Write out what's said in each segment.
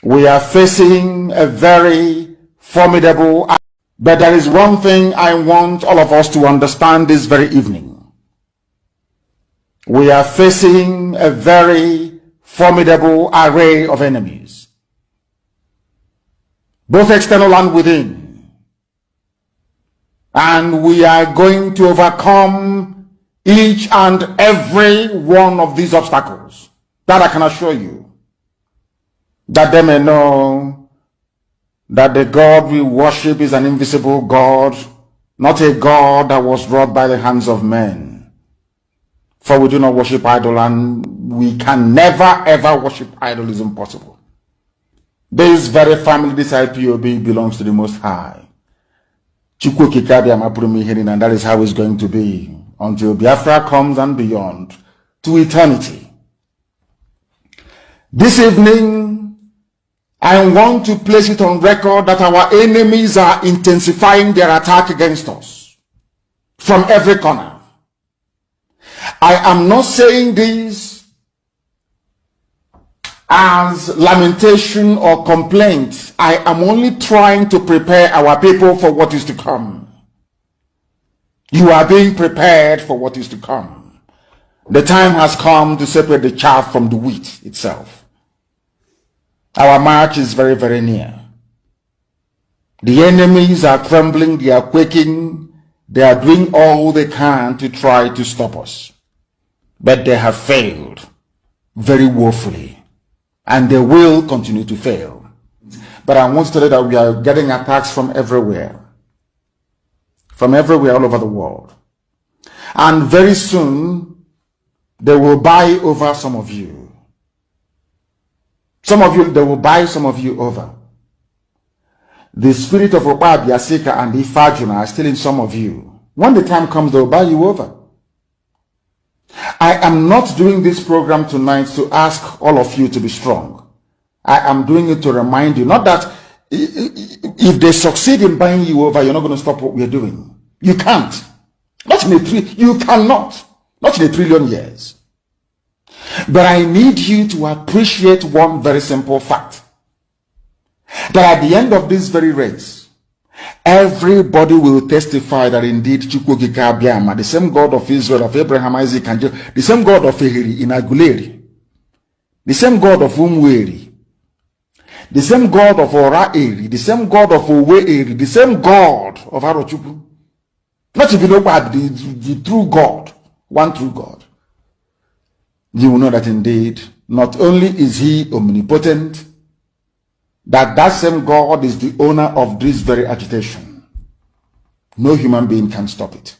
We are facing a very formidable, but there is one thing I want all of us to understand this very evening. We are facing a very formidable array of enemies, both external and within. And we are going to overcome each and every one of these obstacles. That I can assure you. That they may know that the God we worship is an invisible God, not a God that was wrought by the hands of men. For we do not worship idol, and we can never ever worship idol. Is impossible. This very family, this IPOB, belongs to the Most High. And that is how it's going to be until Biafra comes and beyond to eternity. This evening, I want to place it on record that our enemies are intensifying their attack against us from every corner. I am not saying this as lamentation or complaint. I am only trying to prepare our people for what is to come. You are being prepared for what is to come. The time has come to separate the chaff from the wheat itself. Our march is very, very near. The enemies are trembling, they are quaking, they are doing all they can to try to stop us. But they have failed very woefully, and they will continue to fail. But I want to tell you that we are getting attacks from everywhere all over the world. And very soon, they will buy over some of you. Some of you, they will buy some of you over. The spirit of Oba, Biasika, and Ifajuna are still in some of you. When the time comes, they will buy you over. I am not doing this program tonight to ask all of you to be strong. I am doing it to remind you, not that if they succeed in buying you over, you're not going to stop what we're doing. You can't. You cannot. Not in a trillion years. But I need you to appreciate one very simple fact. That at the end of this very race, everybody will testify that indeed Chukwukika Biama, the same God of Israel, of Abraham, Isaac, and Jacob, the same God of Ehiri in Aguleri, the same God of Umweri, the same God of Ora-Eri, the same God of Owe-Eri, the same God of Arochukwu. Not even about the true God, one true God. You will know that indeed, not only is he omnipotent, that same God is the owner of this very agitation. No human being can stop it.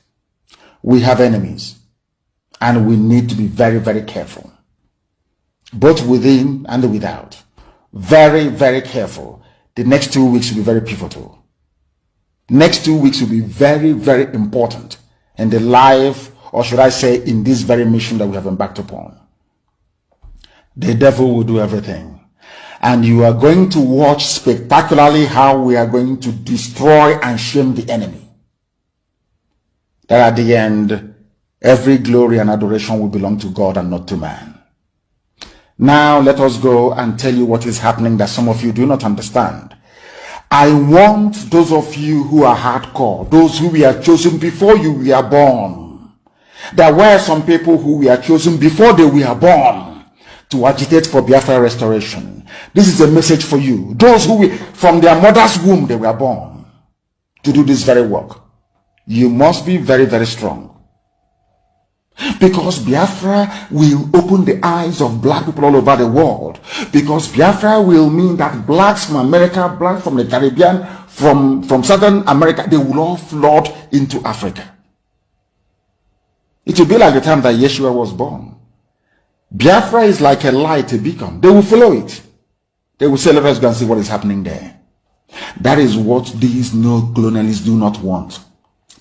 We have enemies, and we need to be very, very careful, both within and without. Very, very careful. The next 2 weeks will be very pivotal. Next 2 weeks will be very, very important in the life, or should I say, in this very mission that we have embarked upon. The devil will do everything. And you are going to watch spectacularly how we are going to destroy and shame the enemy. That at the end, every glory and adoration will belong to God and not to man. Now let us go and tell you what is happening that some of you do not understand. I want those of you who are hardcore, those who were chosen before you were born. There were some people who were chosen before they were born to agitate for Biafra restoration. This is a message for you. Those who from their mother's womb they were born to do this very work. You must be very, very strong. Because Biafra will open the eyes of black people all over the world. Because Biafra will mean that blacks from America, blacks from the Caribbean, from Southern America, they will all flood into Africa. It will be like the time that Yeshua was born. Biafra is like a light, a beacon. They will follow it. They will say, let us go and see what is happening there. That is what these neo-colonialists do not want.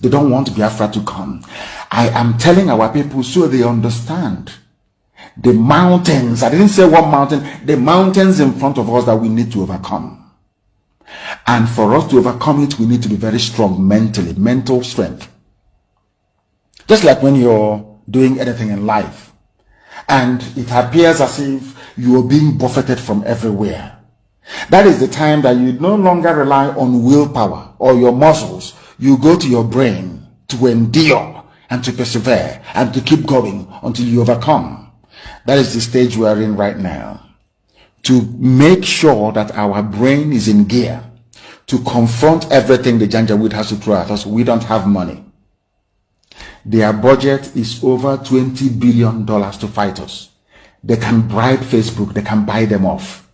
They don't want Biafra to come. I am telling our people so they understand. The mountains, I didn't say one mountain, the mountains in front of us that we need to overcome. And for us to overcome it, we need to be very strong mentally, mental strength. Just like when you're doing anything in life, and it appears as if you are being buffeted from everywhere. That is the time that you no longer rely on willpower or your muscles. You go to your brain to endure and to persevere and to keep going until you overcome. That is the stage we are in right now. To make sure that our brain is in gear to confront everything the Janjaweed has to throw at us. We don't have money. Their budget is over $20 billion to fight us. They can bribe Facebook. They can buy them off.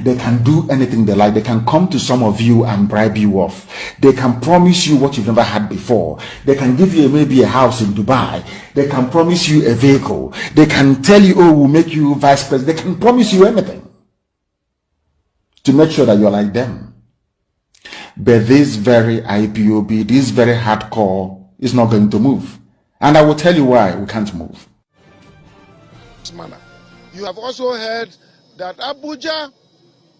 They can do anything they like. They can come to some of you and bribe you off. They can promise you what you've never had before. They can give you maybe a house in Dubai. They can promise you a vehicle. They can tell you, oh, we'll make you vice president. They can promise you anything to make sure that you're like them. But this very IPOB, this very hardcore is not going to move. And I will tell you why we can't move. You have also heard that Abuja,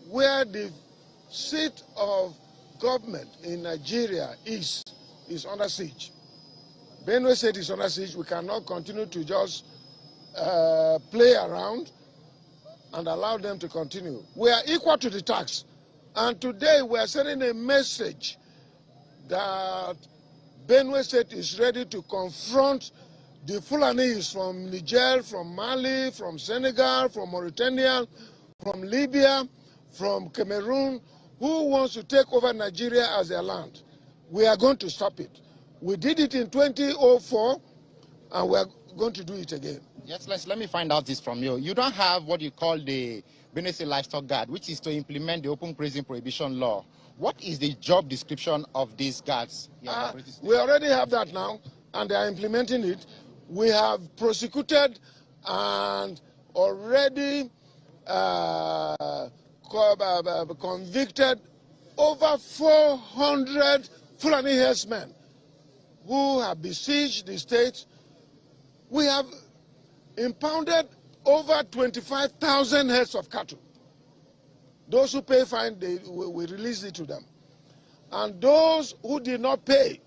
where the seat of government in Nigeria is under siege. Benue State is under siege. We cannot continue to just play around and allow them to continue. We are equal to the tax. And today we are sending a message that Benue State is ready to confront the Fulanis from Niger, from Mali, from Senegal, from Mauritania, from Libya, from Cameroon, who wants to take over Nigeria as their land. We are going to stop it. We did it in 2004, and we are going to do it again. Yes, let me find out this from you. You don't have what you call the Benue State Livestock Guard, which is to implement the open grazing prohibition law. What is the job description of these guards? We already have that now, and they are implementing it. We have prosecuted and already convicted over 400 Fulani herdsmen who have besieged the state. We have impounded over 25,000 heads of cattle. Those who pay fine, we release it to them. And those who did not pay,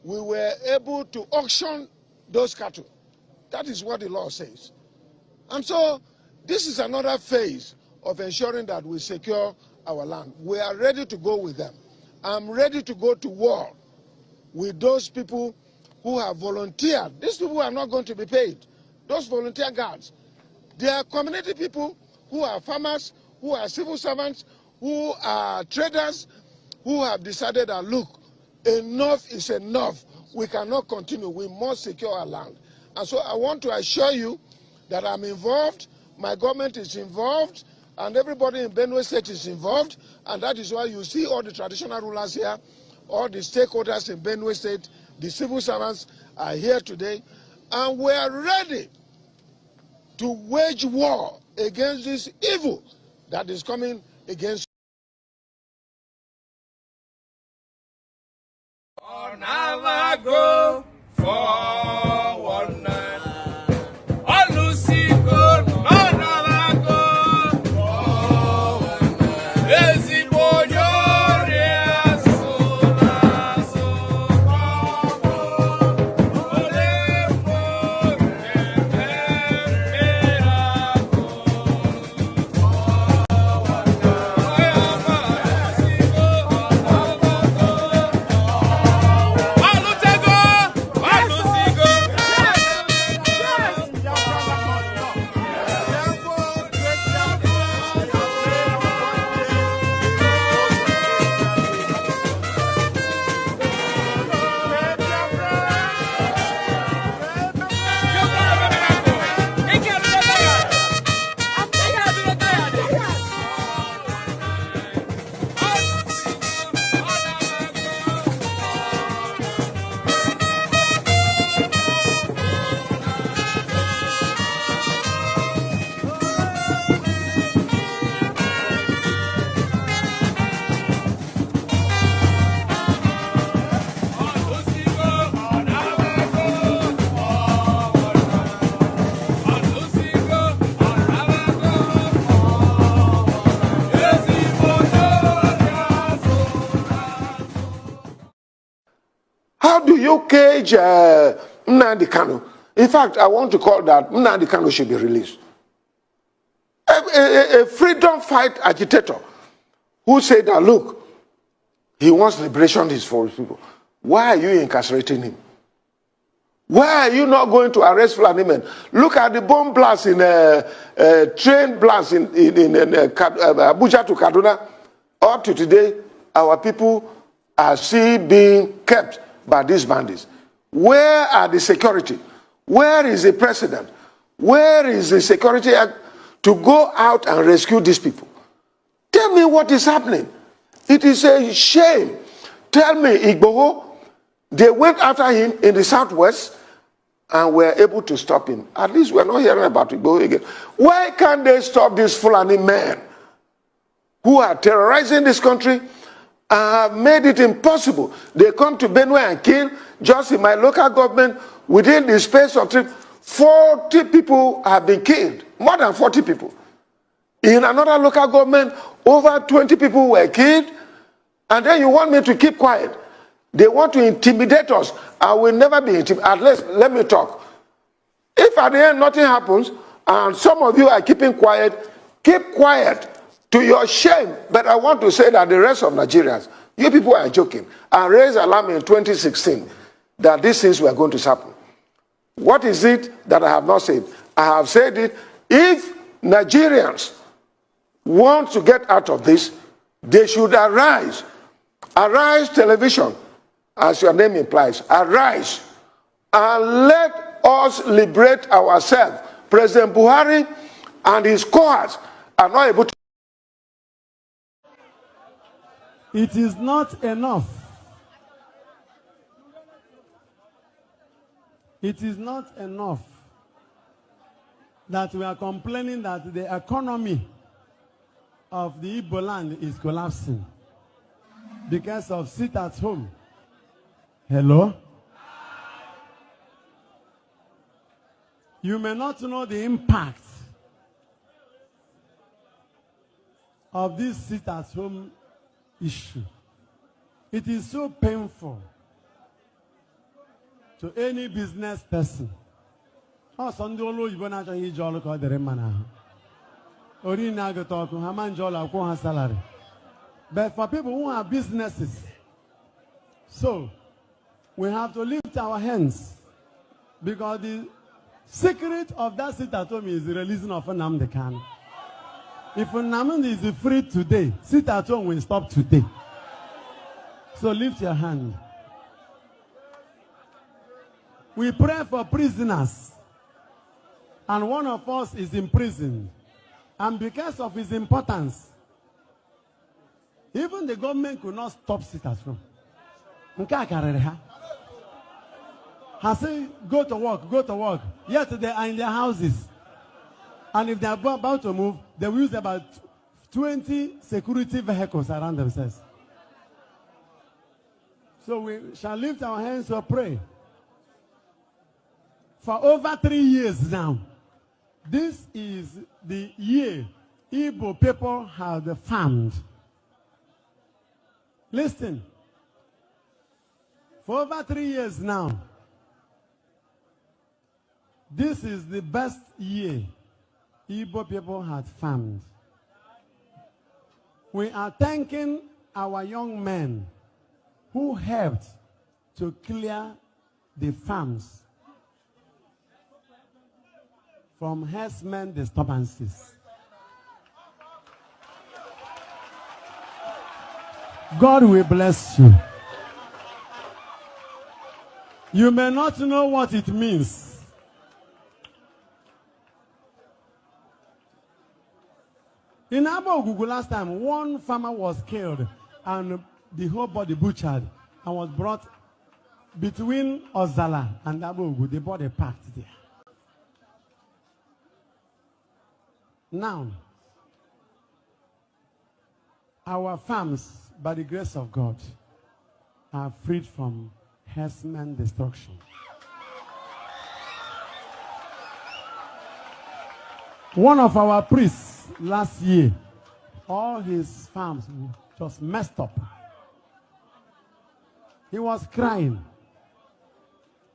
we were able to auction those cattle. That is what the law says. And so this is another phase of ensuring that we secure our land. We are ready to go with them. I'm ready to go to war with those people who have volunteered. These people are not going to be paid. Those volunteer guards, they are community people who are farmers, who are civil servants, who are traders, who have decided that, look, enough is enough. We cannot continue. We must secure our land. And so I want to assure you that I'm involved, my government is involved, and everybody in Benue State is involved, and that is why you see all the traditional rulers here, all the stakeholders in Benue State, the civil servants are here today, and we are ready to wage war against this evil that is coming against. On our go for one night. On Lucy go, on our go for one night. Lazy boy, you're so How do you cage Nnamdi Kanu? In fact, I want to call that Nnamdi Kanu should be released. a freedom fight agitator who said that, look, he wants liberation for his people. Why are you incarcerating him? Why are you not going to arrest Fulani men? Look at the bomb blast in train blast in Abuja to Kaduna. Up to today, our people are still being kept by these bandits. Where are the security? Where is the president? Where is the security act to go out and rescue these people? Tell me what is happening. It is a shame. Tell me, Igboho, they went after him in the southwest and were able to stop him. At least we're not hearing about Igboho again. Why can't they stop these Fulani men who are terrorizing this country and have made it impossible? They come to Benue and kill. Just in my local government, within the space of 40 people have been killed. More than 40 people. In another local government, over 20 people were killed. And then you want me to keep quiet. They want to intimidate us. I will never be intimidated. At least, let me talk. If at the end nothing happens, and some of you are keeping quiet, keep quiet to your shame. But I want to say that the rest of Nigerians, you people are joking. I raised alarm in 2016 that these things were going to happen. What is it that I have not said? I have said it. If Nigerians want to get out of this, they should arise. Arise television, as your name implies. Arise and let us liberate ourselves. President Buhari and his cohorts are not able to. It is not enough. It is not enough that we are complaining that the economy of the Igbo land is collapsing because of sit at home. Hello? You may not know the impact of this sit at home issue. It is so painful to any business person. Oh, Sunday, you not a job called the Remana. Orina go talk, Hamanjola, salary. But for people who have businesses, so we have to lift our hands because the secret of that sit at home is the releasing of Nnamdi Kanu. If Nnamdi is free today, sit at home will stop today. So lift your hand. We pray for prisoners, and one of us is in prison. And because of his importance, even the government could not stop sit at home. Has said, go to work, go to work. Yet they are in their houses. And if they are about to move, they will use about 20 security vehicles around themselves. So we shall lift our hands to pray. For over 3 years now, this is the year Igbo people have farmed. Listen. For over 3 years now, this is the best year Igbo people had farmed. We are thanking our young men who helped to clear the farms from herdsmen disturbances. God will bless you. You may not know what it means. In Abogugu last time, one farmer was killed and the whole body butchered and was brought between Ozala and Abogugu. The body packed there. Now, our farms, by the grace of God, are freed from herdsman destruction. One of our priests last year, all his farms just messed up. He was crying.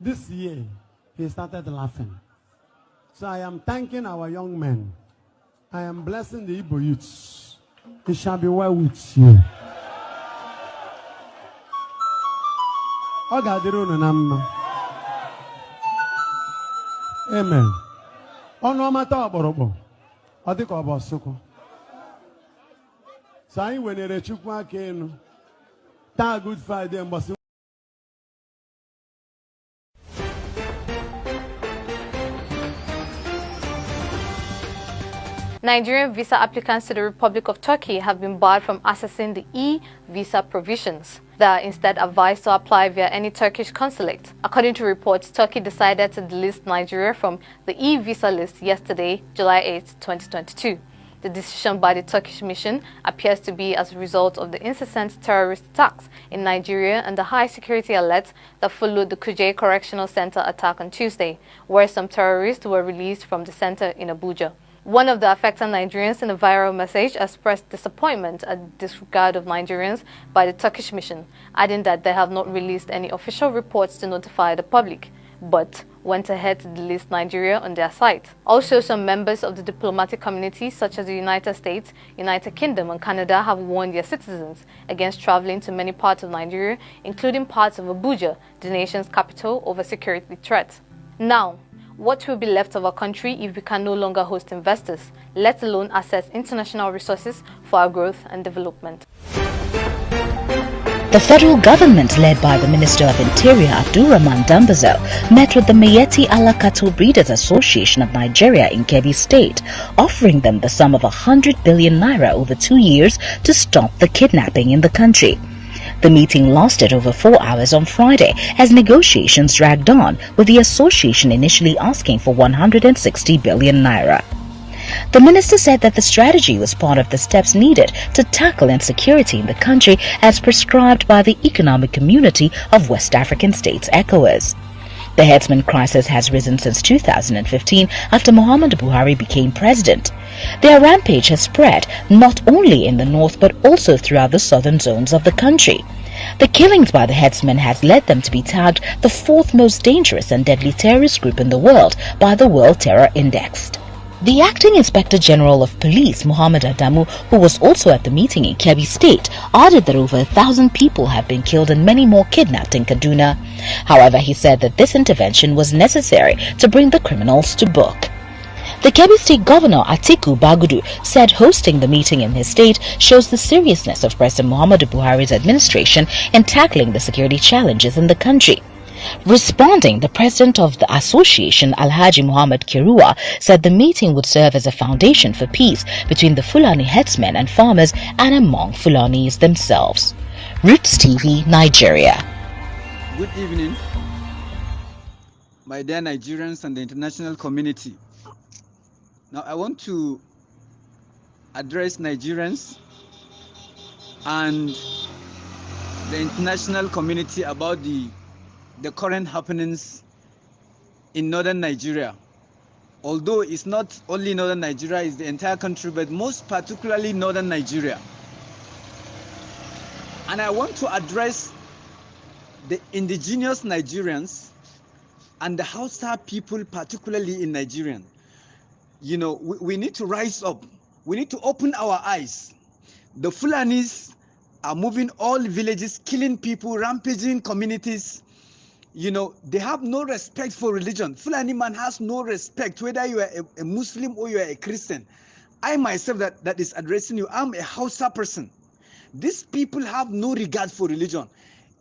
This year, he started laughing. So I am thanking our young men I am blessing the Igbo youths. It shall be well with you. Amen. Ono mata okporokpo. Odika obosukwu. So anyị wenere Chukwu aka enu. Taa Good Friday mgbasa. Nigerian visa applicants to the Republic of Turkey have been barred from accessing the e-visa provisions. They are instead advised to apply via any Turkish consulate. According to reports, Turkey decided to delist Nigeria from the e-visa list yesterday, July 8, 2022. The decision by the Turkish mission appears to be as a result of the incessant terrorist attacks in Nigeria and the high security alerts that followed the Kuje Correctional Center attack on Tuesday, where some terrorists were released from the center in Abuja. One of the affected Nigerians in a viral message expressed disappointment at the disregard of Nigerians by the Turkish mission, adding that they have not released any official reports to notify the public, but went ahead to delist Nigeria on their site. Also, some members of the diplomatic community, such as the United States, United Kingdom, and Canada, have warned their citizens against traveling to many parts of Nigeria, including parts of Abuja, the nation's capital, over security threats. Now, what will be left of our country if we can no longer host investors, let alone access international resources for our growth and development? The federal government, led by the Minister of Interior Abdulrahman Dambazo, met with the Miyetti Allah Cattle Breeders Association of Nigeria in Kebbi State, offering them the sum of 100 billion naira over 2 years to stop the kidnapping in the country. The meeting lasted over 4 hours on Friday as negotiations dragged on, with the association initially asking for 160 billion naira. The minister said that the strategy was part of the steps needed to tackle insecurity in the country as prescribed by the Economic Community of West African States, ECOWAS. The herdsman crisis has risen since 2015 after Muhammadu Buhari became president. Their rampage has spread not only in the north but also throughout the southern zones of the country. The killings by the herdsmen has led them to be tagged the fourth most dangerous and deadly terrorist group in the world by the World Terror Index. The acting Inspector General of Police, Muhammad Adamu, who was also at the meeting in Kebbi State, added that over 1,000 people have been killed and many more kidnapped in Kaduna. However, he said that this intervention was necessary to bring the criminals to book. The Kebbi State Governor Atiku Bagudu said hosting the meeting in his state shows the seriousness of President Muhammadu Buhari's administration in tackling the security challenges in the country. Responding, the president of the association, Alhaji Muhammad Kirua, said the meeting would serve as a foundation for peace between the Fulani headsmen and farmers and among Fulanis themselves. Roots TV, Nigeria. Good evening, my dear Nigerians and the international community. Now I want to address Nigerians and the international community about the current happenings in northern Nigeria. Although it's not only northern Nigeria, it's the entire country, but most particularly northern Nigeria. And I want to address the indigenous Nigerians and the Hausa people, particularly in Nigeria. You know, we need to rise up. We need to open our eyes. The Fulanis are moving all villages, killing people, rampaging communities. You know, they have no respect for religion. Fulani man has no respect, whether you are a Muslim or you are a Christian. I myself that is addressing you, I'm a Hausa person. These people have no regard for religion.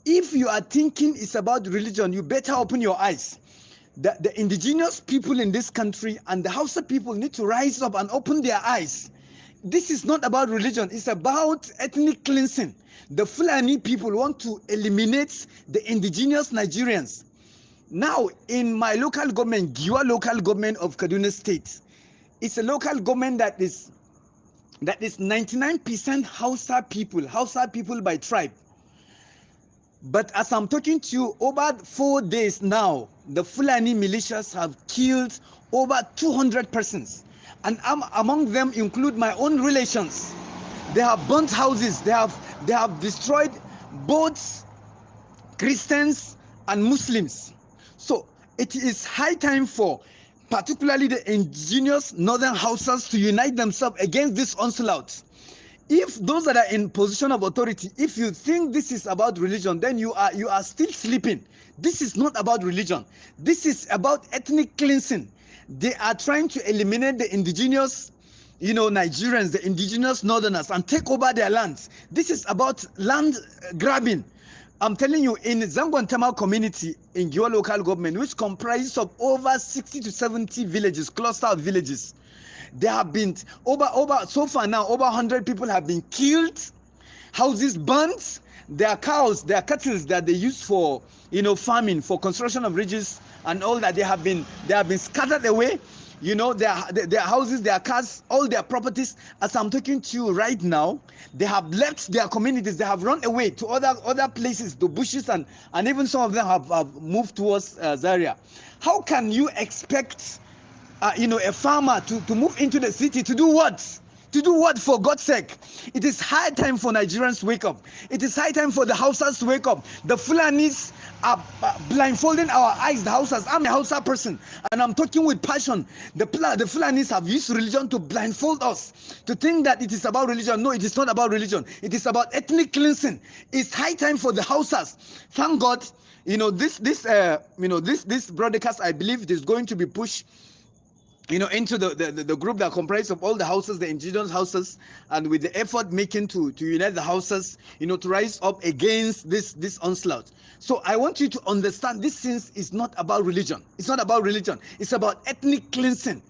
If you are thinking it's about religion, you better open your eyes. The indigenous people in this country and the Hausa people need to rise up and open their eyes. This is not about religion, it's about ethnic cleansing. The Fulani people want to eliminate the indigenous Nigerians. Now, in my local government, Giwa local government of Kaduna State, it's a local government that is 99% Hausa people by tribe. But as I'm talking to you, over 4 days now, the Fulani militias have killed over 200 persons. And among them include my own relations. They have burnt houses. They have destroyed both Christians and Muslims. So it is high time for particularly the indigenous northern Hausas, to unite themselves against this onslaught. If those that are in position of authority, if you think this is about religion, then you are still sleeping. This is not about religion. This is about ethnic cleansing. They are trying to eliminate the indigenous, Nigerians, the indigenous northerners, and take over their lands. This is about land grabbing. I'm telling you, in Zangwantama community in Giwa local government, which comprises of over 60 to 70 villages, cluster of villages, there have been so far now over 100 people have been killed, houses burnt, their cows, their cattle that they use for farming, for construction of ridges and all that, they have been scattered away. Their houses, their cars, all their properties. As I'm talking to you right now, they have left their communities. They have run away to other places, to bushes, and even some of them have moved towards Zaria. How can you expect a farmer to move into the city to do what? To do what, for God's sake? It is high time for Nigerians to wake up. It is high time for the Hausas to wake up. The Fulanis are blindfolding our eyes, the Hausas. I'm a Hausa person, and I'm talking with passion. The Fulanis have used religion to blindfold us, to think that it is about religion. No, it is not about religion. It is about ethnic cleansing. It's high time for the Hausas. Thank God, this broadcast, I believe it is going to be pushed into the group that comprises of all the houses, the indigenous houses, and with the effort making to unite the houses, to rise up against this onslaught. So I want you to understand, this thing is not about religion. It's not about religion. It's about ethnic cleansing.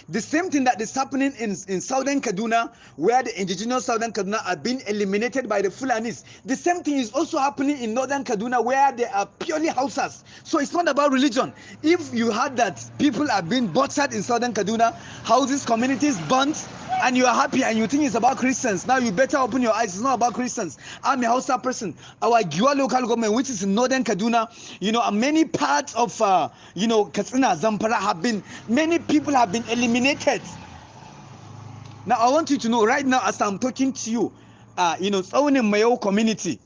The same thing that is happening in southern Kaduna, where the indigenous southern Kaduna are being eliminated by the Fulanis. The same thing is also happening in northern Kaduna, where they are purely Hausas. So it's not about religion. If you heard that people are being butchered in southern Kaduna, houses, communities burnt, and you are happy and you think it's about Christians, now you better open your eyes. It's not about Christians. I'm a Hausa person. Our Giwa local government, which is in northern Kaduna, and many parts of Katsina, Zamfara, many people have been eliminated. Now I want you to know right now, as I'm talking to you, Tsawon in Mayo community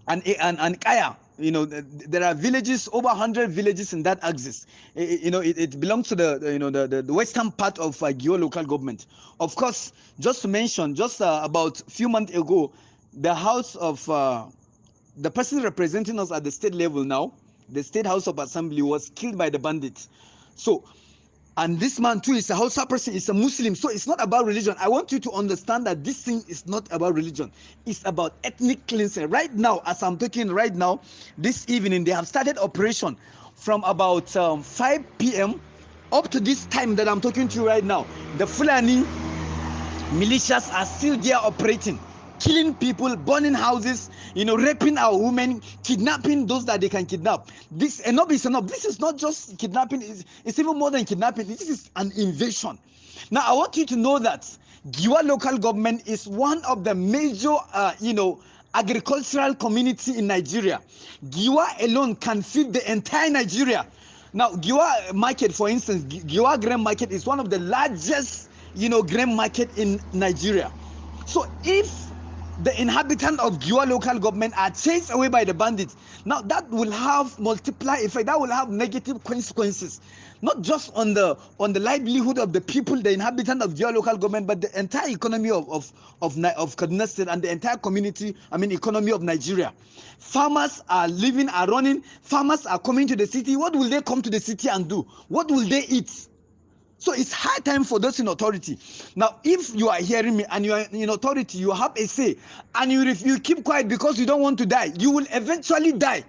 and Kaya, there are villages, over 100 villages in that axis. It belongs to the western part of Giwa local government. Of course, just to mention, about a few months ago, the house of the person representing us at the state level now, the State House of Assembly, was killed by the bandits. So, and this man too is a Hausa person, is a Muslim. So it's not about religion. I want you to understand that this thing is not about religion. It's about ethnic cleansing. Right now, as I'm talking right now, this evening, they have started operation from about 5 p.m. up to this time that I'm talking to you right now. The Fulani militias are still there operating, killing people, burning houses, raping our women, kidnapping those that they can kidnap. This enough is enough. This is not just kidnapping, it's even more than kidnapping. This is an invasion. Now I want you to know that Giwa local government is one of the major agricultural community in Nigeria. Giwa alone can feed the entire Nigeria. Now Giwa market, for instance, Giwa grain market is one of the largest grain market in Nigeria. So if the inhabitants of Giwa local government are chased away by the bandits, now that will have multiply effect. That will have negative consequences, not just on the livelihood of the people, the inhabitants of Giwa local government, but the entire economy of Kaduna State and the entire community, economy of Nigeria. Farmers are living, are running. Farmers are coming to the city. What will they come to the city and do? What will they eat? So it's high time for those in authority. Now, if you are hearing me and you are in authority, you have a say, and you keep quiet because you don't want to die, you will eventually die.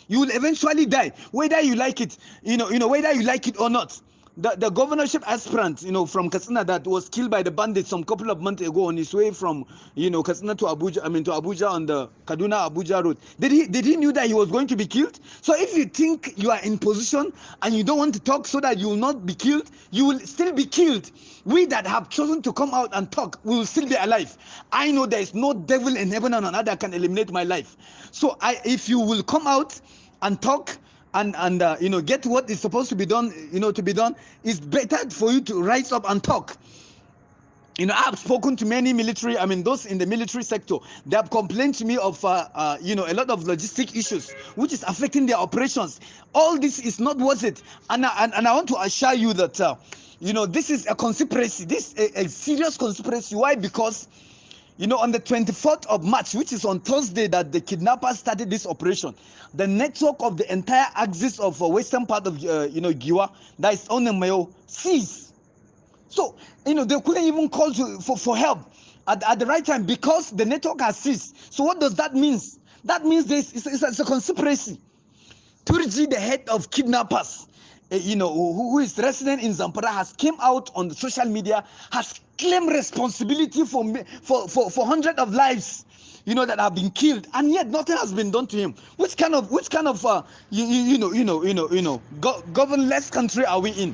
You will eventually die, whether you like it, whether you like it or not. The governorship aspirant, from Katsina, that was killed by the bandits some couple of months ago on his way from, Katsina to Abuja, to Abuja on the Kaduna-Abuja road. Did he knew that he was going to be killed? So if you think you are in position and you don't want to talk so that you will not be killed, you will still be killed. We that have chosen to come out and talk, we will still be alive. I know there is no devil in heaven and on earth that can eliminate my life. So if you will come out and talk, and get what is supposed to be done, to be done, it's better for you to rise up and talk. You know, I've spoken to many military, those in the military sector. They have complained to me of, you know, a lot of logistic issues, which is affecting their operations. All this is not worth it. And I want to assure you that, you know, this is a conspiracy. This is a serious conspiracy. Why? Because, you know, on the 24th of March, which is on Thursday, that the kidnappers started this operation, the network of the entire axis of western part of, you know, Giwa, that is on the Mayo, ceased. So, you know, they couldn't even call for help at the right time because the network has ceased. So what does that mean? That means it's a conspiracy. Turji, the head of kidnappers, you know, who is resident in Zamfara, has came out on the social media, has claimed responsibility for hundreds of lives, you know, that have been killed, and yet nothing has been done to him. Which kind of governless country are we in?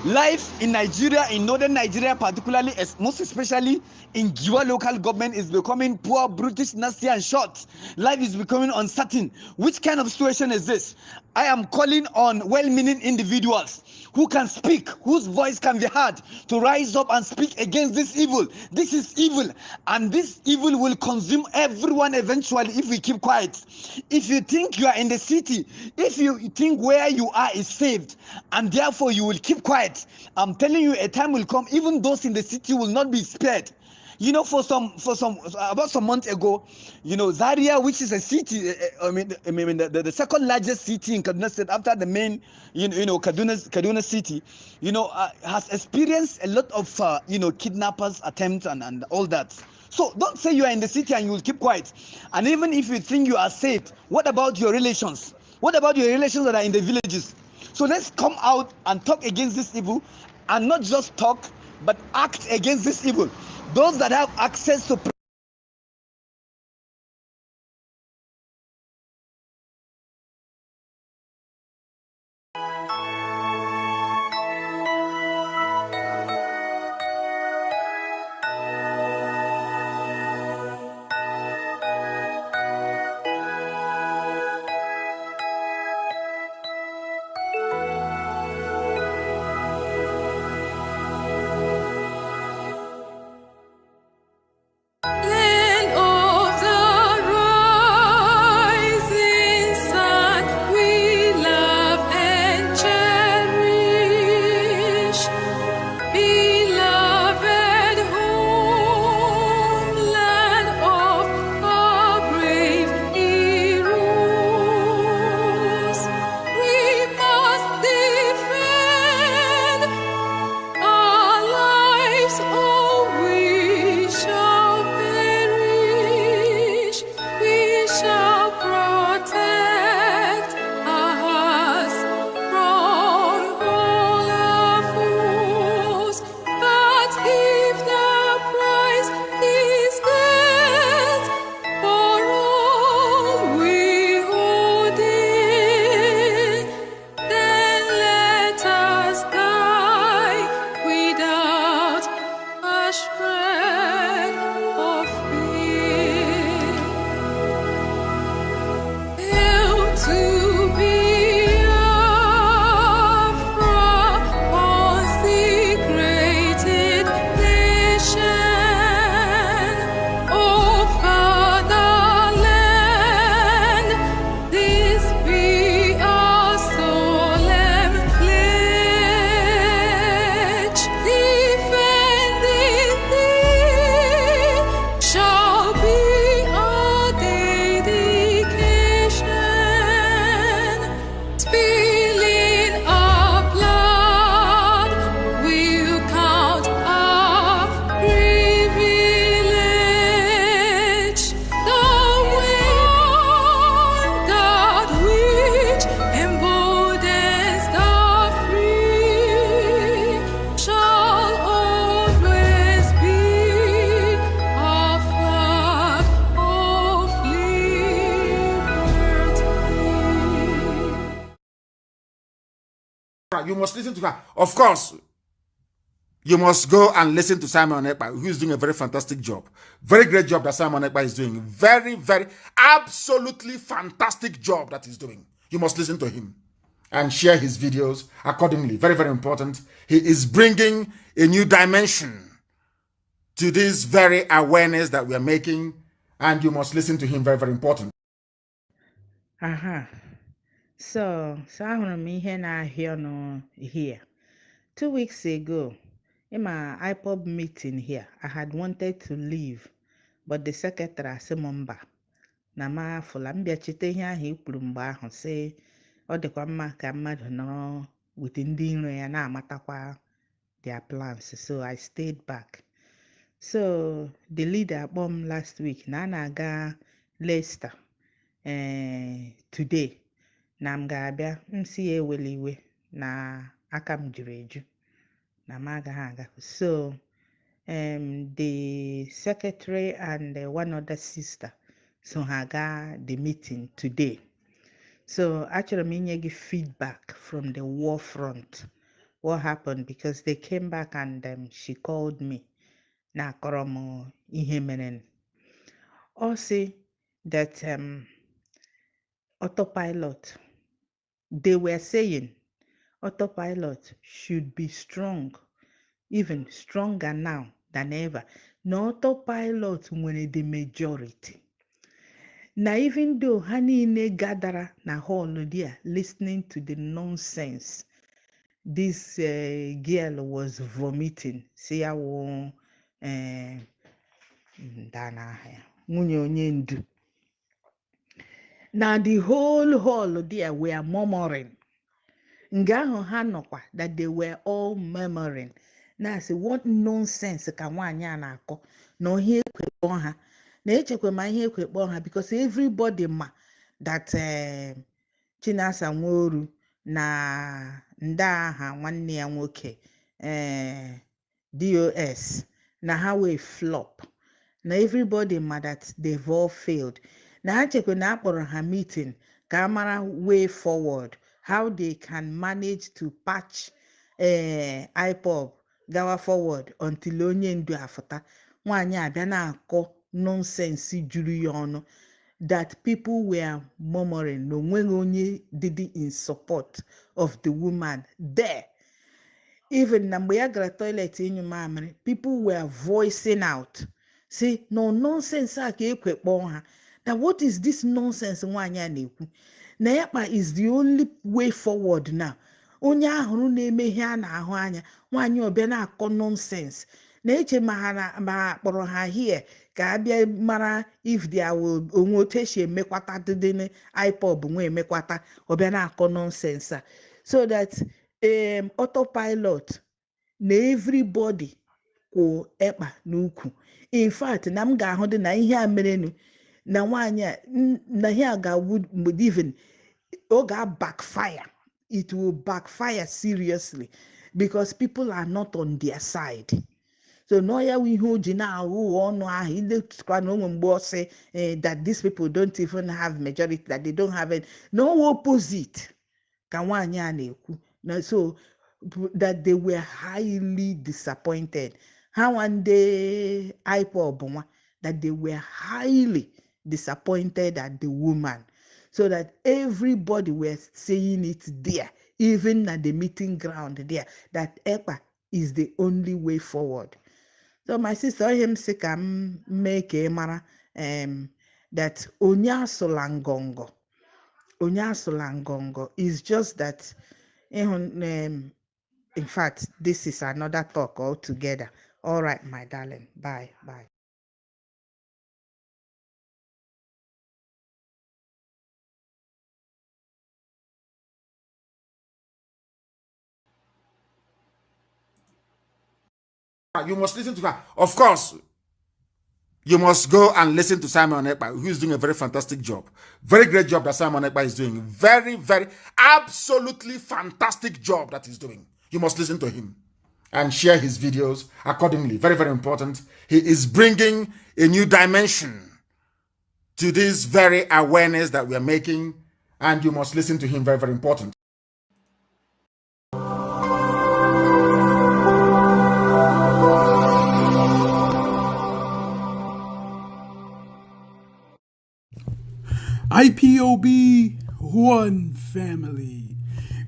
Life in Nigeria, in northern Nigeria particularly, most especially in Giwa local government, is becoming poor, brutish, nasty and short. Life is becoming uncertain. Which kind of situation is this? I am calling on well-meaning individuals who can speak, whose voice can be heard, to rise up and speak against this evil. This is evil, and this evil will consume everyone eventually if we keep quiet. If you think you are in the city, if you think where you are is saved, and therefore you will keep quiet, I'm telling you, a time will come, even those in the city will not be spared. You know, about some months ago, you know, Zaria, which is a city, the second largest city in Kaduna State after the main, Kaduna city, you know, has experienced a lot of, kidnappers attempts and all that. So don't say you are in the city and you will keep quiet. And even if you think you are safe, what about your relations? What about your relations that are in the villages? So let's come out and talk against this evil, and not just talk, but act against this evil. Those that have access to You must listen to her. Of course, you must go and listen to Simon Ekpa, who is doing a very fantastic job. Very great job that Simon Ekpa is doing. Very, very, absolutely fantastic job that he's doing. You must listen to him and share his videos accordingly. Very, very important. He is bringing a new dimension to this very awareness that we are making, and you must listen to him. Very, very important. So ahụrụ m ihe na-ahịa ọnụ here. 2 weeks ago, in my IPOB meeting here, I had wanted to leave, but the secretary asị m mba na m afụla m bịachite ihe ahụ i kwuru mgbe ahụ sị ọ dịkwa mma ka mmadụ nọrọ with ndị iro ya na-amatakwa their plans, so I stayed back. So the leader akpọ last week na a na-aga Leicester today na m ga-abịa m si ya ewela iwe na aka m juru eju na m agaghị aga. So the secretary and one other sister so ha ga the meeting today. So achọrọ m inye gị feedback from the war front what happened, because they came back and she called me na akọrọ m ihe mere. Ọ sị that autopilot, they were saying autopilot should be strong, even stronger now than ever. No, autopilot nwere the majority. Now, even though ha niile gadara na hall there listening to the nonsense this girl was vomiting, say ya wụ nwunye onye ndu. Now the whole hall there were murmuring. Nga ahụ ha nọkwa that they were all murmuring. Na say what nonsense ka nwaanyị a na-akọ na ihe ekwekpọ ha na echekwa ma ihe ekwekpọ ha, because everybody ma that Chinasa Nworu na nda aha nwanne ya nwoke DOS na ha wee flop, na everybody ma that they've all failed. Na ha chekwa na akpọrọ ha meeting ka amara way forward, how they can manage to patch IPOB gawa forward until onye ndu afụta. Nwaanyị abịa na-akọ nonsense juru ya ọnụ that people were murmuring na onweghị onye did in support of the woman there. Even na mgbe ya gara toilet ịnyụ mamịrị, people were voicing out say no nonsense a ka ekwekpọ ha. Now what is this nonsense nwaanyị a na-ekwu? Na yakpa is the only way forward now. Onye ahụrụ na-eme ihe a na-ahụ anya, nwaanyị ọbịa na-akọ nonsense na eche ma ha ma kpọrọ ha here ka abịa mara if there will onwe otu esi emekwata dịdị IPOB nwe emekwata, ọbịa na-akọ nonsense a. So that autopilot na everybody kwụ ekpa n'ukwu. In fact, na m ga-ahụ dị na ihe a merenu na nwaanyị a na ihe a ga-awụ even ọ ga-backfire. It will backfire seriously because people are not on their side. So no ya we ihe o ji na-awụ ọnụ ahụ idekwa na onwe mgbe ọ sị that these people don't even have majority, that they don't have it. No opposite ka nwaanyị a na-ekwu. So that they were highly disappointed. Ha one day IPOB nwa that they were highly disappointed at the woman. So that everybody was saying it there, even at the meeting ground there, that EPA is the only way forward. So my sister him say ka make mara that onye asụla ngongo is just that in fact this is another talk altogether. All right, my darling, bye. You must listen to her. Of course, you must go and listen to Simon Ekpa, who is doing a very fantastic job. Very great job that Simon Ekpa is doing. Very, very, absolutely fantastic job that he's doing. You must listen to him and share his videos accordingly. Very, very important. He is bringing a new dimension to this very awareness that we are making, and you must listen to him. Very, very important. IPOB, one family.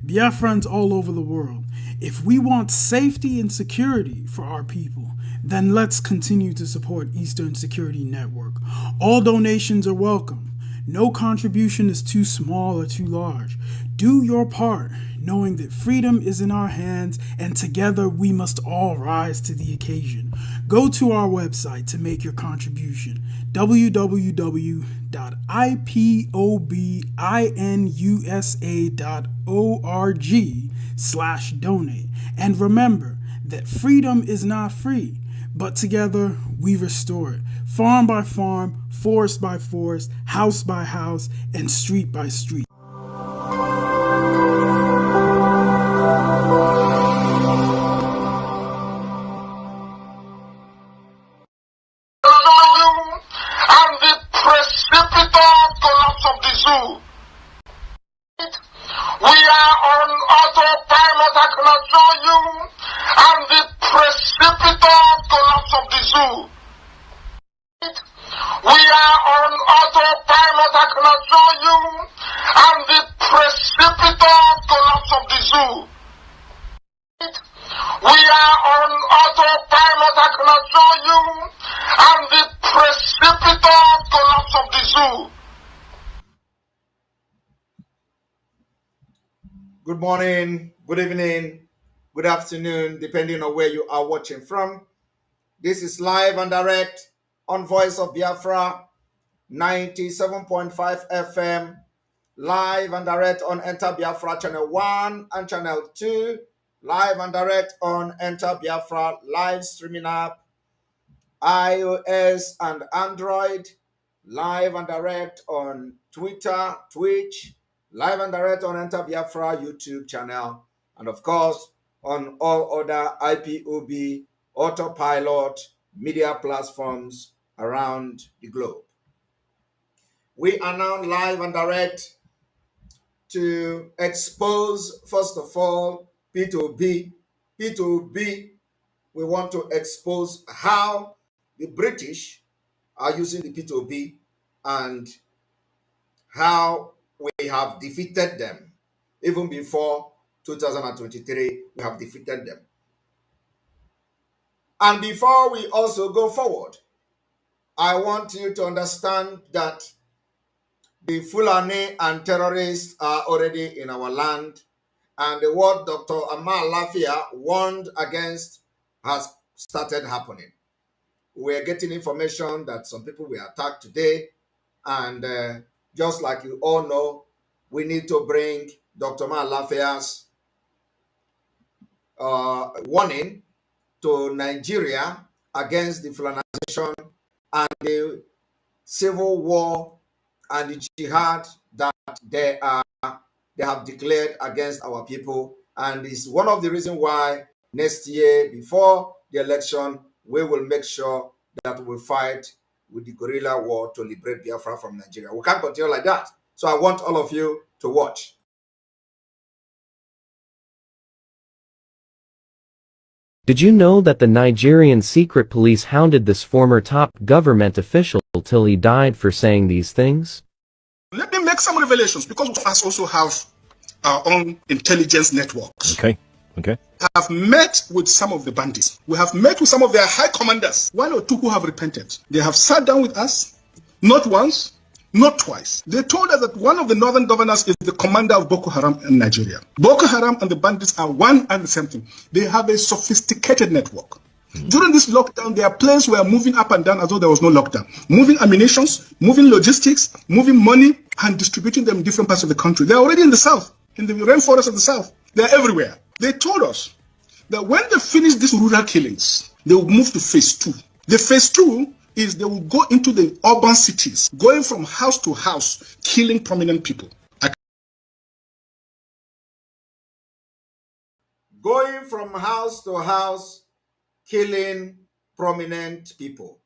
Biafrans all over the world. If we want safety and security for our people, then let's continue to support Eastern Security Network. All donations are welcome. No contribution is too small or too large. Do your part, knowing that freedom is in our hands and together we must all rise to the occasion. Go to our website to make your contribution, www.ipobinUSA.org/donate. And remember that freedom is not free, but together we restore it. Farm by farm, forest by forest, house by house, and street by street. And the precipitous collapse of the zoo. We are on autopilot, I can assure you, and the precipitous collapse of the zoo. We are on autopilot, I can assure you, and the precipitous collapse of the zoo. We are on autopilot, I can assure you, and the precipitous collapse of the zoo. Good morning, good evening, good afternoon, depending on where you are watching from. This is live and direct on Voice of Biafra, 97.5 FM, live and direct on Enter Biafra Channel 1 and Channel 2, live and direct on Enter Biafra live streaming app, iOS and Android, live and direct on Twitter, Twitch, live and direct on Enter Biafra YouTube channel, and of course on all other IPOB autopilot media platforms around the globe. We are now live and direct to expose, first of all, P2B. P2B, we want to expose how the British are using the P2B and how we have defeated them. Even before 2023, we have defeated them. And before we also go forward, I want you to understand that the Fulani and terrorists are already in our land, and the what Dr. Amal Lafia warned against has started happening. We're getting information that some people were attacked today, and just like you all know, we need to bring Dr. Amal Lafia's warning to Nigeria against the Fulanization and the civil war and the jihad that they have declared against our people. And it's one of the reasons why next year, before the election, we will make sure that we fight with the guerrilla war to liberate Biafra from Nigeria. We can't continue like that. So I want all of you to watch. Did you know that the Nigerian secret police hounded this former top government official till he died for saying these things? Let me make some revelations, because we also have our own intelligence networks. Okay. Have met with some of the bandits. We have met with some of their high commanders, one or two who have repented. They have sat down with us, not once, not twice. They told us that one of the northern governors is the commander of Boko Haram in Nigeria. Boko Haram and the bandits are one and the same thing. They have a sophisticated network. During this lockdown, their planes were moving up and down as though there was no lockdown. Moving ammunitions, moving logistics, moving money, and distributing them in different parts of the country. They're already in the south, in the rainforest of the south. They're everywhere. They told us that when they finish these rural killings, they will move to phase 2. The phase 2 is they will go into the urban cities, going from house to house, killing prominent people. Going from house to house, killing prominent people.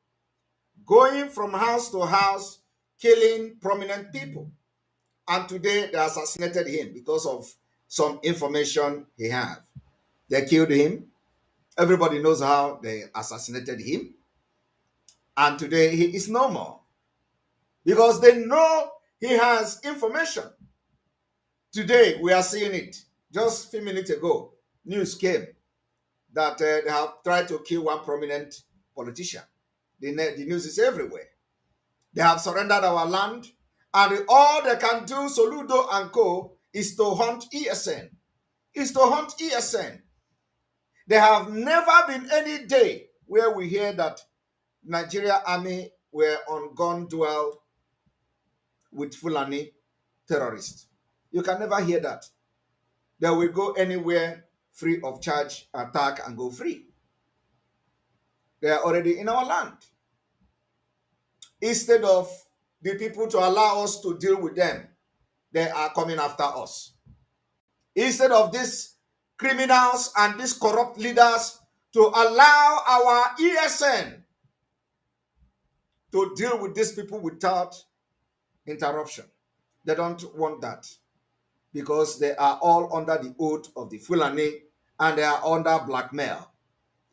Going from house to house, killing prominent people. And today they assassinated him because of some information he had. They killed him. Everybody knows how they assassinated him. And today he is no more. Because they know he has information. Today we are seeing it. Just a few minutes ago, news came that they have tried to kill one prominent politician. The news is everywhere. They have surrendered our land, and all they can do, Soludo and co, is to hunt ESN. There have never been any day where we hear that Nigeria army were on gun duel with Fulani terrorists. You can never hear that. They will go anywhere free of charge, attack, and go free. They are already in our land. Instead of the people to allow us to deal with them, they are coming after us. Instead of these criminals and these corrupt leaders to allow our ESN to deal with these people without interruption. They don't want that because they are all under the oath of the Fulani and they are under blackmail.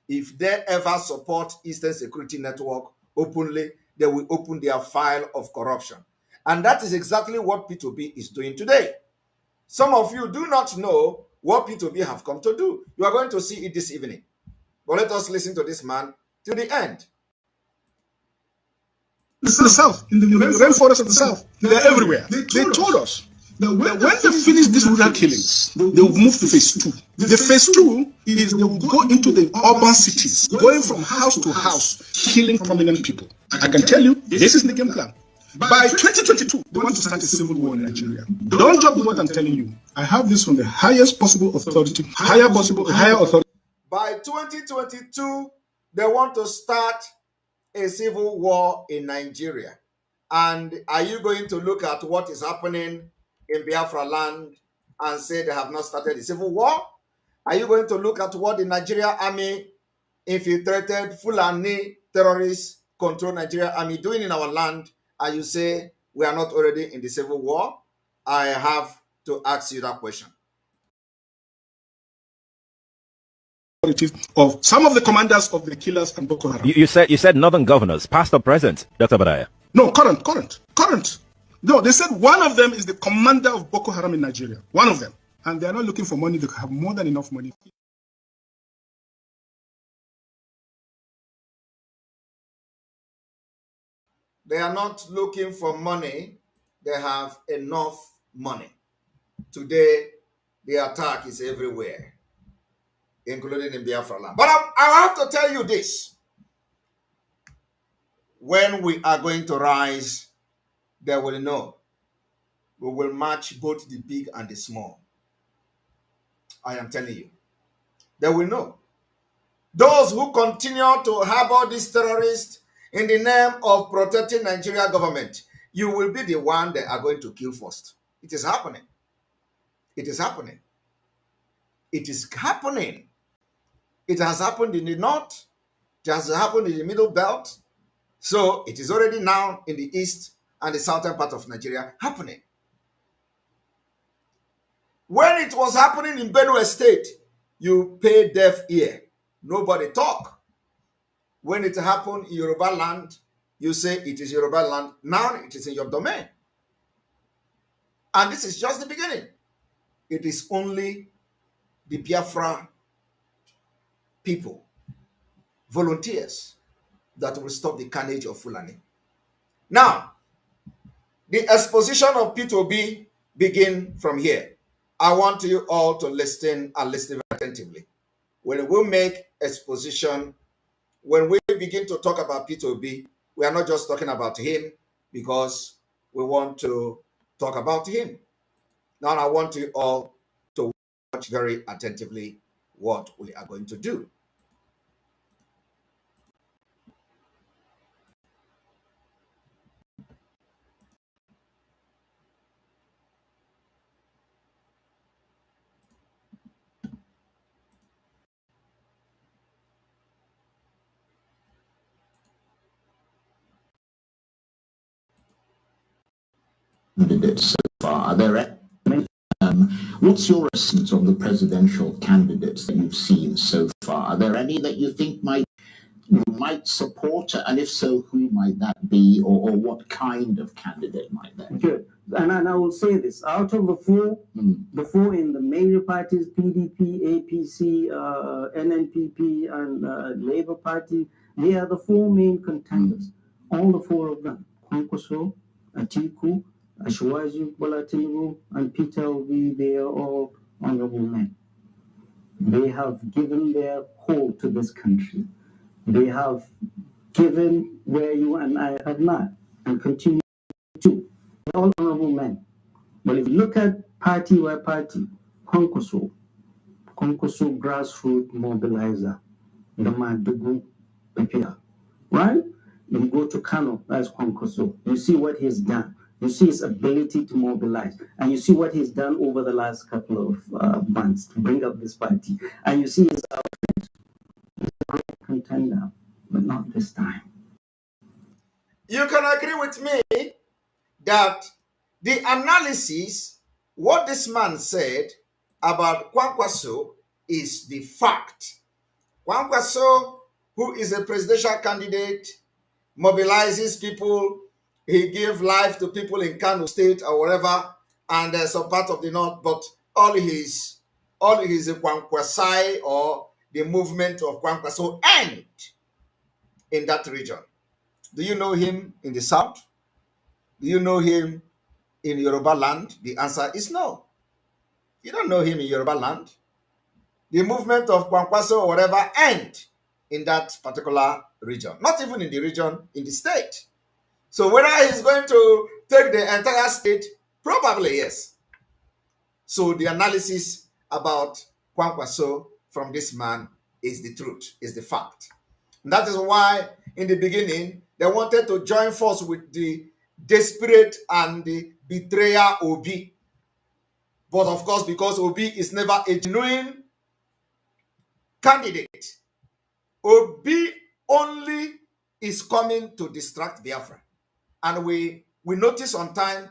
If they ever support Eastern Security Network openly, they will open their file of corruption. And that is exactly what P2B is doing today. Some of you do not know what P2B have come to do. You are going to see it this evening. But let us listen to this man to the end. This is the South, in the rainforest of the South. They're everywhere. They told us that when they finish these rural killings, they will move to phase 2. The phase 2 is they will go into the urban cities, going from house to house, killing prominent people. I can tell you, this is the game plan. By 2022, they want to start a civil war in Nigeria. Don't joke with what I'm telling you. I have this from the highest possible authority, higher authority. By 2022, they want to start a civil war in Nigeria. And are you going to look at what is happening in Biafra land and say they have not started a civil war? Are you going to look at what the Nigeria army, infiltrated Fulani terrorists, control Nigeria army doing in our land, and you say we are not already in the civil war? I have to ask you that question. Of some of the commanders of the killers and Boko Haram. You said northern governors, past or present, Dr. Badaya? No, current. No, they said one of them is the commander of Boko Haram in Nigeria. One of them. And they are not looking for money. They have more than enough money. They are not looking for money. They have enough money. Today, the attack is everywhere, including in Biafra land. But I have to tell you this. When we are going to rise, they will know. We will match both the big and the small. I am telling you. They will know. Those who continue to harbor these terrorists in the name of protecting Nigeria government, you will be the one they are going to kill first. It is happening. It is happening. It is happening. It has happened in the north. It has happened in the middle belt. So it is already now in the east and the southern part of Nigeria happening. When it was happening in Benue State, you pay deaf ear. Nobody talk. When it happened in Yoruba land, you say it is Yoruba land. Now it is in your domain. And this is just the beginning. It is only the Biafra people, volunteers, that will stop the carnage of Fulani. Now, the exposition of P2B begin from here. I want you all to listen and listen attentively. When we make exposition, when we begin to talk about P2B, we are not just talking about him because we want to talk about him. Now I want you all to watch very attentively what we are going to do. Candidates so far. Are there what's your assessment of the presidential candidates that you've seen so far? Are there any that you think you might support, and if so, who might that be, or what kind of candidate might that be? and I will say this, out of the four in the major parties, PDP, APC, NNPP, and Labour Party, they are the four main contenders. All the four of them, Kwankwaso, Atiku, Ashwaji Bola Tinubu, and Peter Obi, they are all honorable men. They have given their whole to this country. They have given where you and I have not, and continue to. They're all honorable men. But if you look at party by party, Kwankwaso grassroots mobilizer, the Madugu Pepia, right? You go to Kano, that's Kwankwaso. You see what he's done. You see his ability to mobilize. And you see what he's done over the last couple of months to bring up this party. And you see his outreach. He's a great contender, but not this time. You can agree with me that the analysis, what this man said about Kwankwaso is the fact. Kwankwaso, who is a presidential candidate, mobilizes people, he gives life to people in Kano State or wherever, and some part of the north, but all his Kwankwasai or the movement of Kwankwaso end in that region. Do you know him in the south? Do you know him in Yoruba land? The answer is no. You don't know him in Yoruba land. The movement of Kwankwaso or whatever end in that particular region. Not even in the region, in the state. So whether he's going to take the entire state, probably yes. So the analysis about Kwankwaso from this man is the truth, is the fact. And that is why in the beginning, they wanted to join force with the desperate and the betrayer Obi. But of course, because Obi is never a genuine candidate, Obi only is coming to distract Biafra. And we noticed on time,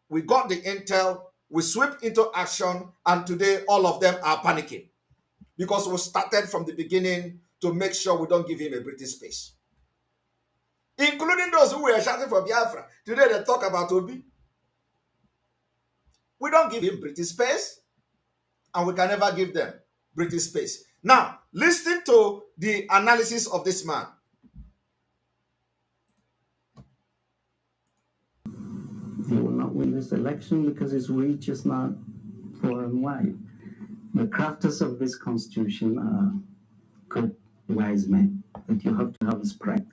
we got the intel, we swept into action, and today all of them are panicking. Because we started from the beginning to make sure we don't give him a British space. Including those who were shouting for Biafra. Today they talk about Obi. We don't give him British space, and we can never give them British space. Now, listen to the analysis of this man. He will not win this election because his reach is not far and wide. The crafters of this constitution are good, wise men, that you have to have the spread.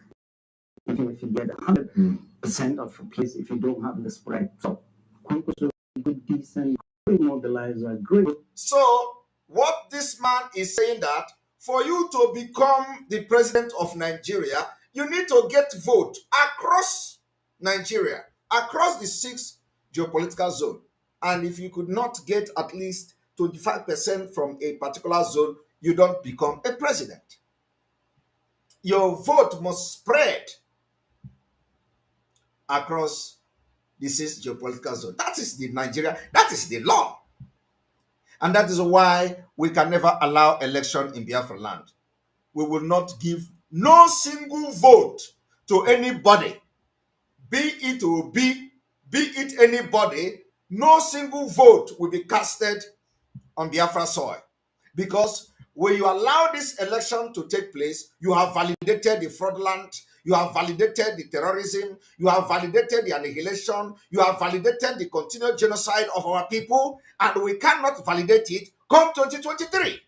Even if you get 100% of a place, if you don't have the spread. So, Kwankwaso is a good, decent, great mobilizer, great. So, what this man is saying that for you to become the president of Nigeria, you need to get vote across Nigeria, across the 6 geopolitical zone. And if you could not get at least 25% from a particular zone, you don't become a president. Your vote must spread across the 6 geopolitical zone. That is the Nigeria, that is the law. And that is why we can never allow election in Biafra land. We will not give no single vote to anybody, be it Obi, be it anybody. No single vote will be casted on Biafra soil. Because when you allow this election to take place, you have validated the fraudulent, you have validated the terrorism, you have validated the annihilation, you have validated the continued genocide of our people, and we cannot validate it come 2023.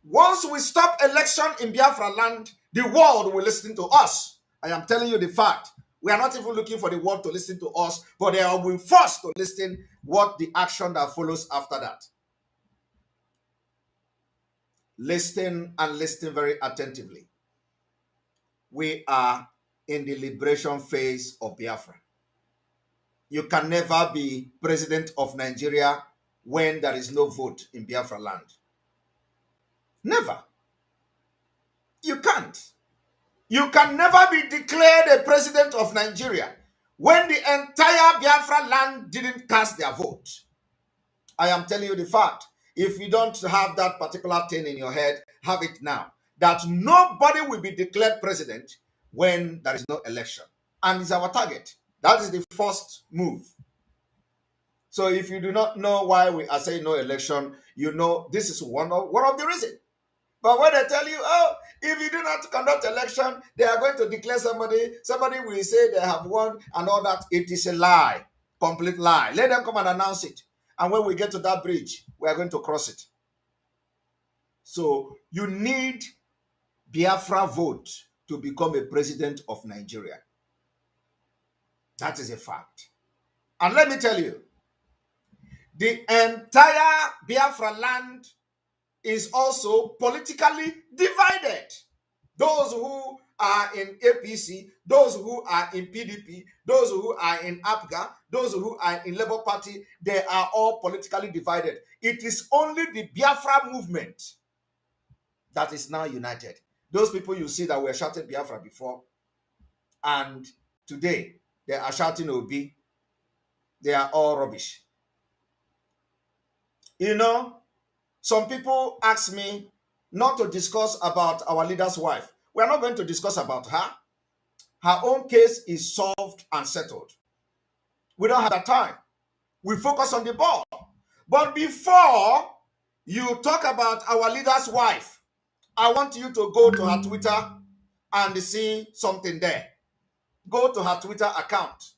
Once we stop election in Biafra land, the world will listen to us. I am telling you the fact. We are not even looking for the world to listen to us, but they will be forced to listen what the action that follows after that. Listen and listen very attentively. We are in the liberation phase of Biafra. You can never be president of Nigeria when there is no vote in Biafra land. Never. You can't. You can never be declared a president of Nigeria when the entire Biafra land didn't cast their vote. I am telling you the fact. If you don't have that particular thing in your head, have it now. That nobody will be declared president when there is no election. And it's our target. That That is the first move. So if you do not know why we are saying no election, you know this is one of the reasons. But when they tell you, oh, if you do not conduct election, they are going to declare somebody will say they have won and all that. It is a lie, complete lie. Let them come and announce it. And when we get to that bridge, we are going to cross it. So you need Biafra vote to become a president of Nigeria. That is a fact. And let me tell you, the entire Biafra land is also politically divided. Those who are in APC, those who are in PDP, those who are in APGA, those who are in Labour Party, they are all politically divided. It is only the Biafra movement that is now united. Those people you see that were shouting Biafra before, and today they are shouting Obi, they are all rubbish. You know, some people ask me not to discuss about our leader's wife. We are not going to discuss about her. Her own case is solved and settled. We don't have that time. We focus on the ball. But before you talk about our leader's wife, I want you to go to her Twitter and see something there. Go to her Twitter account.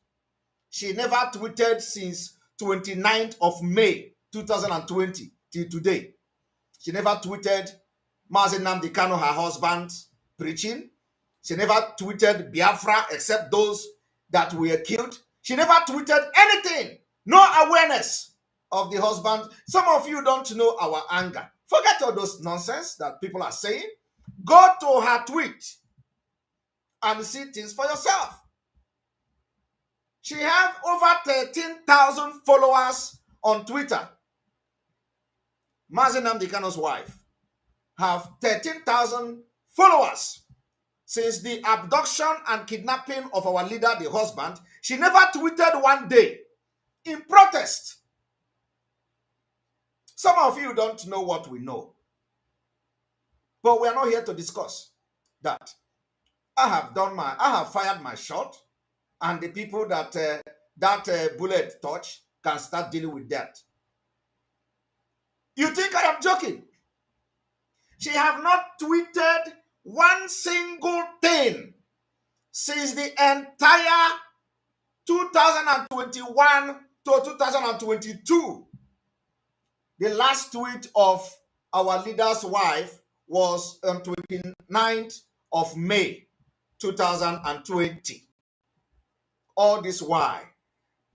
She never tweeted since 29th of May 2020 till today. She never tweeted Mazi Nnamdi Kanu, her husband, preaching. She never tweeted Biafra except those that were killed. She never tweeted anything. No awareness of the husband. Some of you don't know our anger. Forget all those nonsense that people are saying. Go to her tweet and see things for yourself. She has over 13,000 followers on Twitter. Mazi Nnamdi Kanu's wife have 13,000 followers. Since the abduction and kidnapping of our leader, the husband, she never tweeted one day in protest. Some of you don't know what we know. But we are not here to discuss that. I have fired my shot, and the people that bullet touch can start dealing with that. You think I am joking? She have not tweeted one single thing since the entire 2021 to 2022. The last tweet of our leader's wife was on 29th of May 2020. All this while,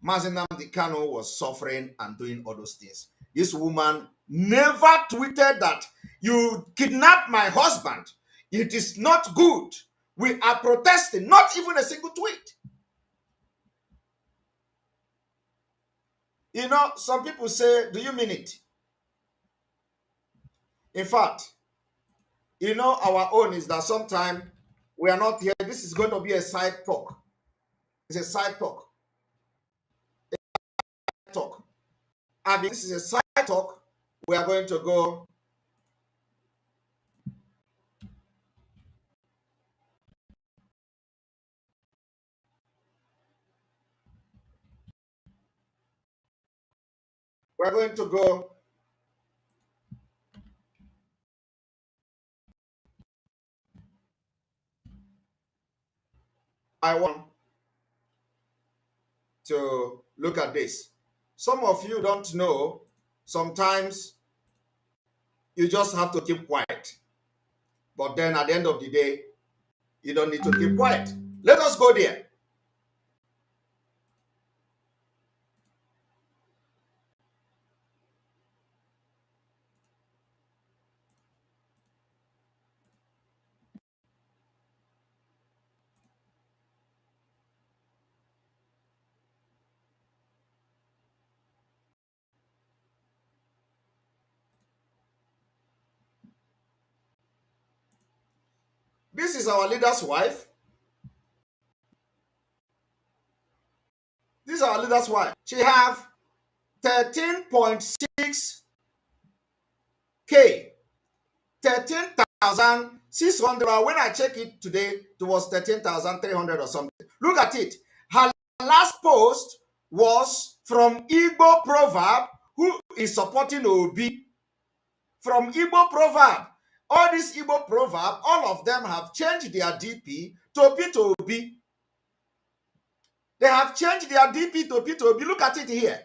Mazi Nnamdi Kanu was suffering and doing all those things. This woman never tweeted that you kidnapped my husband. It is not good. We are protesting. Not even a single tweet. You know, some people say, do you mean it? In fact, you know, our own is that sometimes we are not here. This is going to be a side talk. It's a side talk. And this is a side talk. We are going to go. We're going to go. I want to look at this. Some of you don't know, sometimes you just have to keep quiet. But then at the end of the day, you don't need to keep quiet. Let us go there. This is our leader's wife. This is our leader's wife. She have 13.6K. 13,600. When I check it today, it was 13,300 or something. Look at it. Her last post was from Igbo Proverb, who is supporting Obi. From Igbo Proverb. All these Igbo Proverb, all of them have changed their DP to Peter Obi. They have changed their DP to Peter Obi. Look at it here.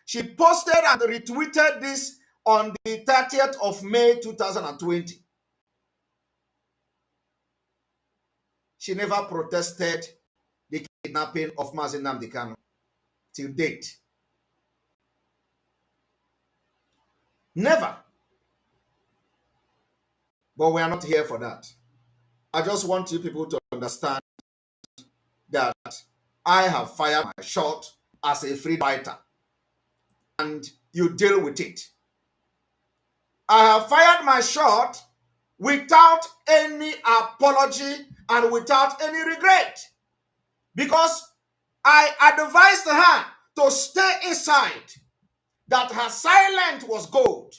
She posted and retweeted this on the 30th of May 2020. She never protested the kidnapping of Mazi Nnamdi Kanu till date. Never. But we are not here for that. I just want you people to understand that I have fired my shot as a free fighter, and you deal with it. I have fired my shot without any apology and without any regret, because I advised her to stay inside, that her silence was gold.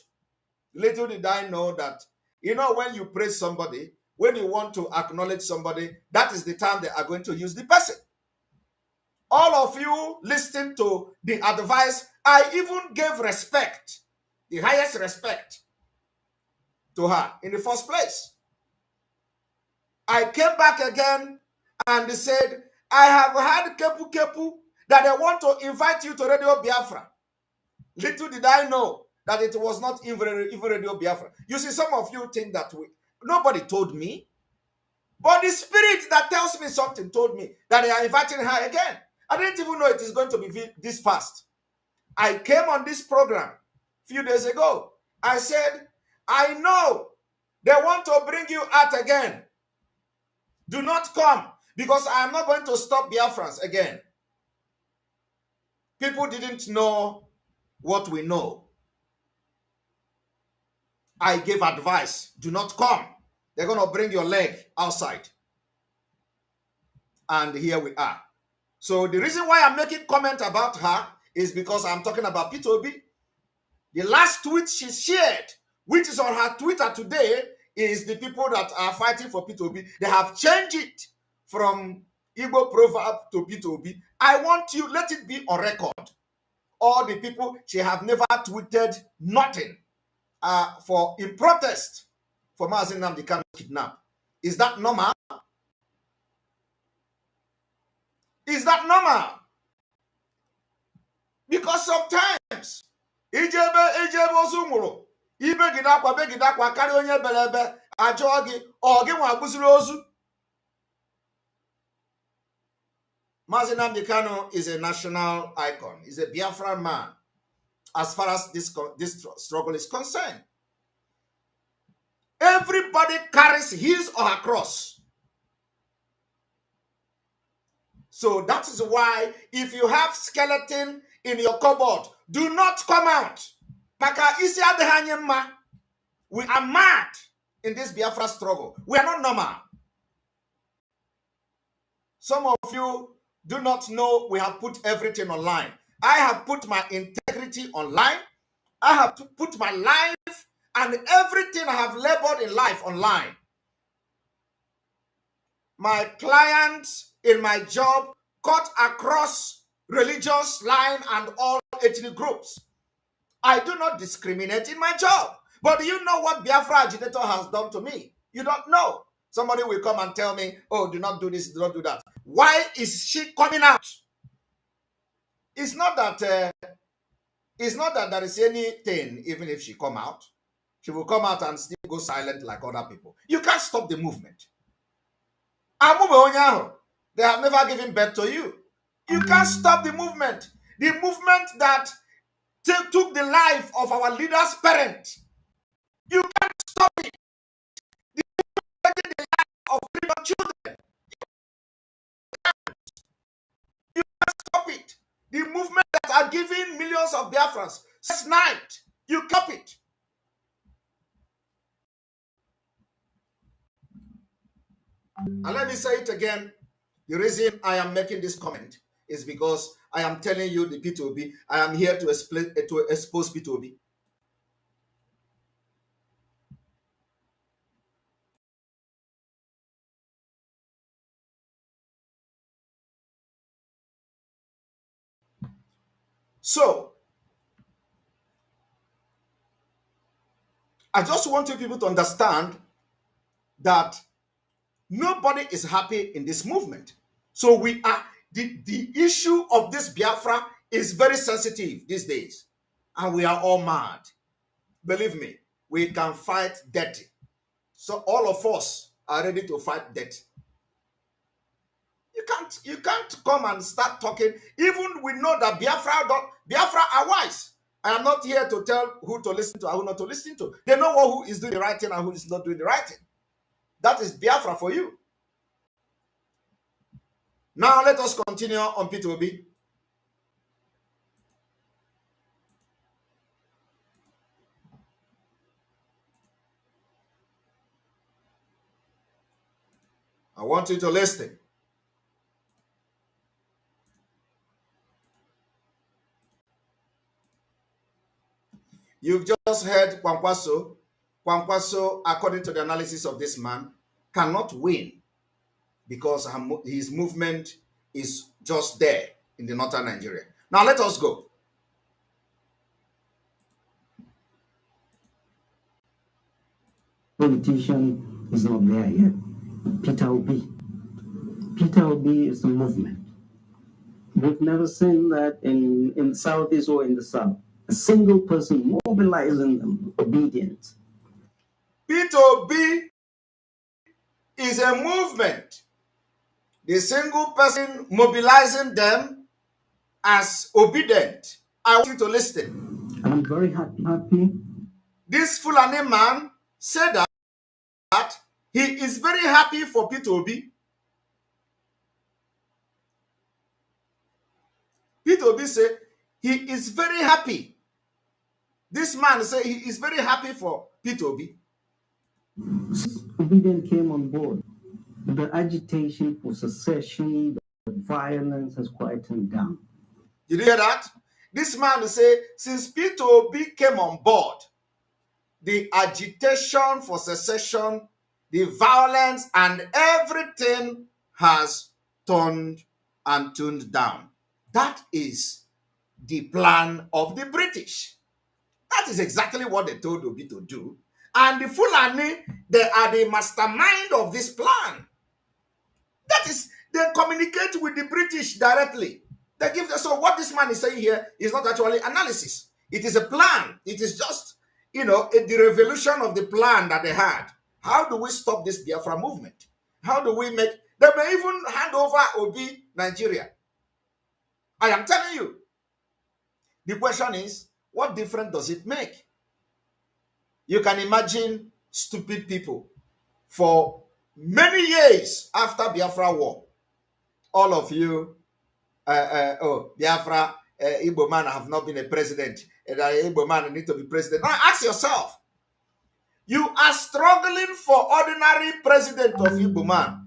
Little did I know that, you know, when you praise somebody, when you want to acknowledge somebody, that is the time they are going to use the person. All of you listening to the advice, I even gave respect, the highest respect, to her in the first place. I came back again and they said, I have had Kepu Kepu that they want to invite you to Radio Biafra. Little did I know that it was not even Radio Biafra. You see, some of you think that nobody told me, but the spirit that tells me something told me that they are inviting her again. I didn't even know it is going to be this fast. I came on this program a few days ago. I said, I know they want to bring you out again. Do not come, because I am not going to stop Biafrans again. People didn't know what we know. I gave advice. Do not come. They're going to bring your leg outside. And here we are. So the reason why I'm making comment about her is because I'm talking about Peter Obi. The last tweet she shared, which is on her Twitter today, is the people that are fighting for Peter Obi. They have changed it from Igbo Proverb to Peter Obi. I want you, let it be on record. All the people, she have never tweeted nothing in protest for Mazi Nnamdi Kanu kidnap. Is that normal? Is that normal? Because sometimes ijebe ozu nwụrụ ibe gị nakwa karịa onye belebe ajụọ gị ọ gị nwa gbuziri ozu. Mazi Nnamdi Kanu is a national icon. He's a Biafran man as far as this struggle is concerned. Everybody carries his or her cross. So that is why if you have skeleton in your cupboard, do not come out. We are mad in this Biafra struggle. We are not normal. Some of you do not know we have put everything online. I have put my integrity online. I have to put my life and everything I have labored in life online. My clients in my job cut across religious line and all ethnic groups. I do not discriminate in my job. But do you know what Biafra agitator has done to me? You don't know. Somebody will come and tell me, oh, do not do this, do not do that. Why is she coming out? It's not that there is anything, even if she come out. She will come out and still go silent like other people. You can't stop the movement. They have never given birth to you. You can't stop the movement. The movement that took the life of our leader's parent. You can't stop it. The movement taking the life of little children. You can't stop it. The movement that are giving millions of Biafrans this night. You cop it. And let me say it again. The reason I am making this comment is because I am telling you the P2B. I am here to expose P2B. So, I just want you people to understand that nobody is happy in this movement. So we are, the issue of this Biafra is very sensitive these days. And we are all mad. Believe me, we can fight dirty. So all of us are ready to fight dirty. You can't come and start talking. Even we know that Biafra are wise. I am not here to tell who to listen to and who not to listen to. They know who is doing the right thing and who is not doing the right thing. That is Biafra for you. Now let us continue on P2B. I want you to listen. You've just heard Kwankwaso. Kwankwaso, according to the analysis of this man, cannot win because his movement is just there in the northern Nigeria. Now let us go. Politician is not there yet. Peter Obi. Peter Obi is a movement. We've never seen that in the Southeast or in the South. A single person mobilizing them, obedient. Peter Obi is a movement. The single person mobilizing them as obedient. I want you to listen. I'm very happy. This Fulani man said that he is very happy for Peter Obi. Peter Obi said he is very happy. This man said he is very happy for Peter Obi. Obedient came on board. The agitation for secession, the violence has quietened down. Did you hear that? This man said since Peter Obi came on board, the agitation for secession, the violence, and everything has turned and tuned down. That is the plan of the British. That is exactly what they told Obi to do. And the Fulani, they are the mastermind of this plan. That is, they communicate with the British directly. They give them, so what this man is saying here is not actually analysis. It is a plan. It is just, the revolution of the plan that they had. How do we stop this Biafra movement? How do we make, they may even hand over Obi Nigeria. I am telling you. The question is, what difference does it make? You can imagine stupid people for many years after Biafra war. All of you, Biafra, Igbo man have not been a president. Igbo man need to be president. Now ask yourself, you are struggling for ordinary president of Igbo man.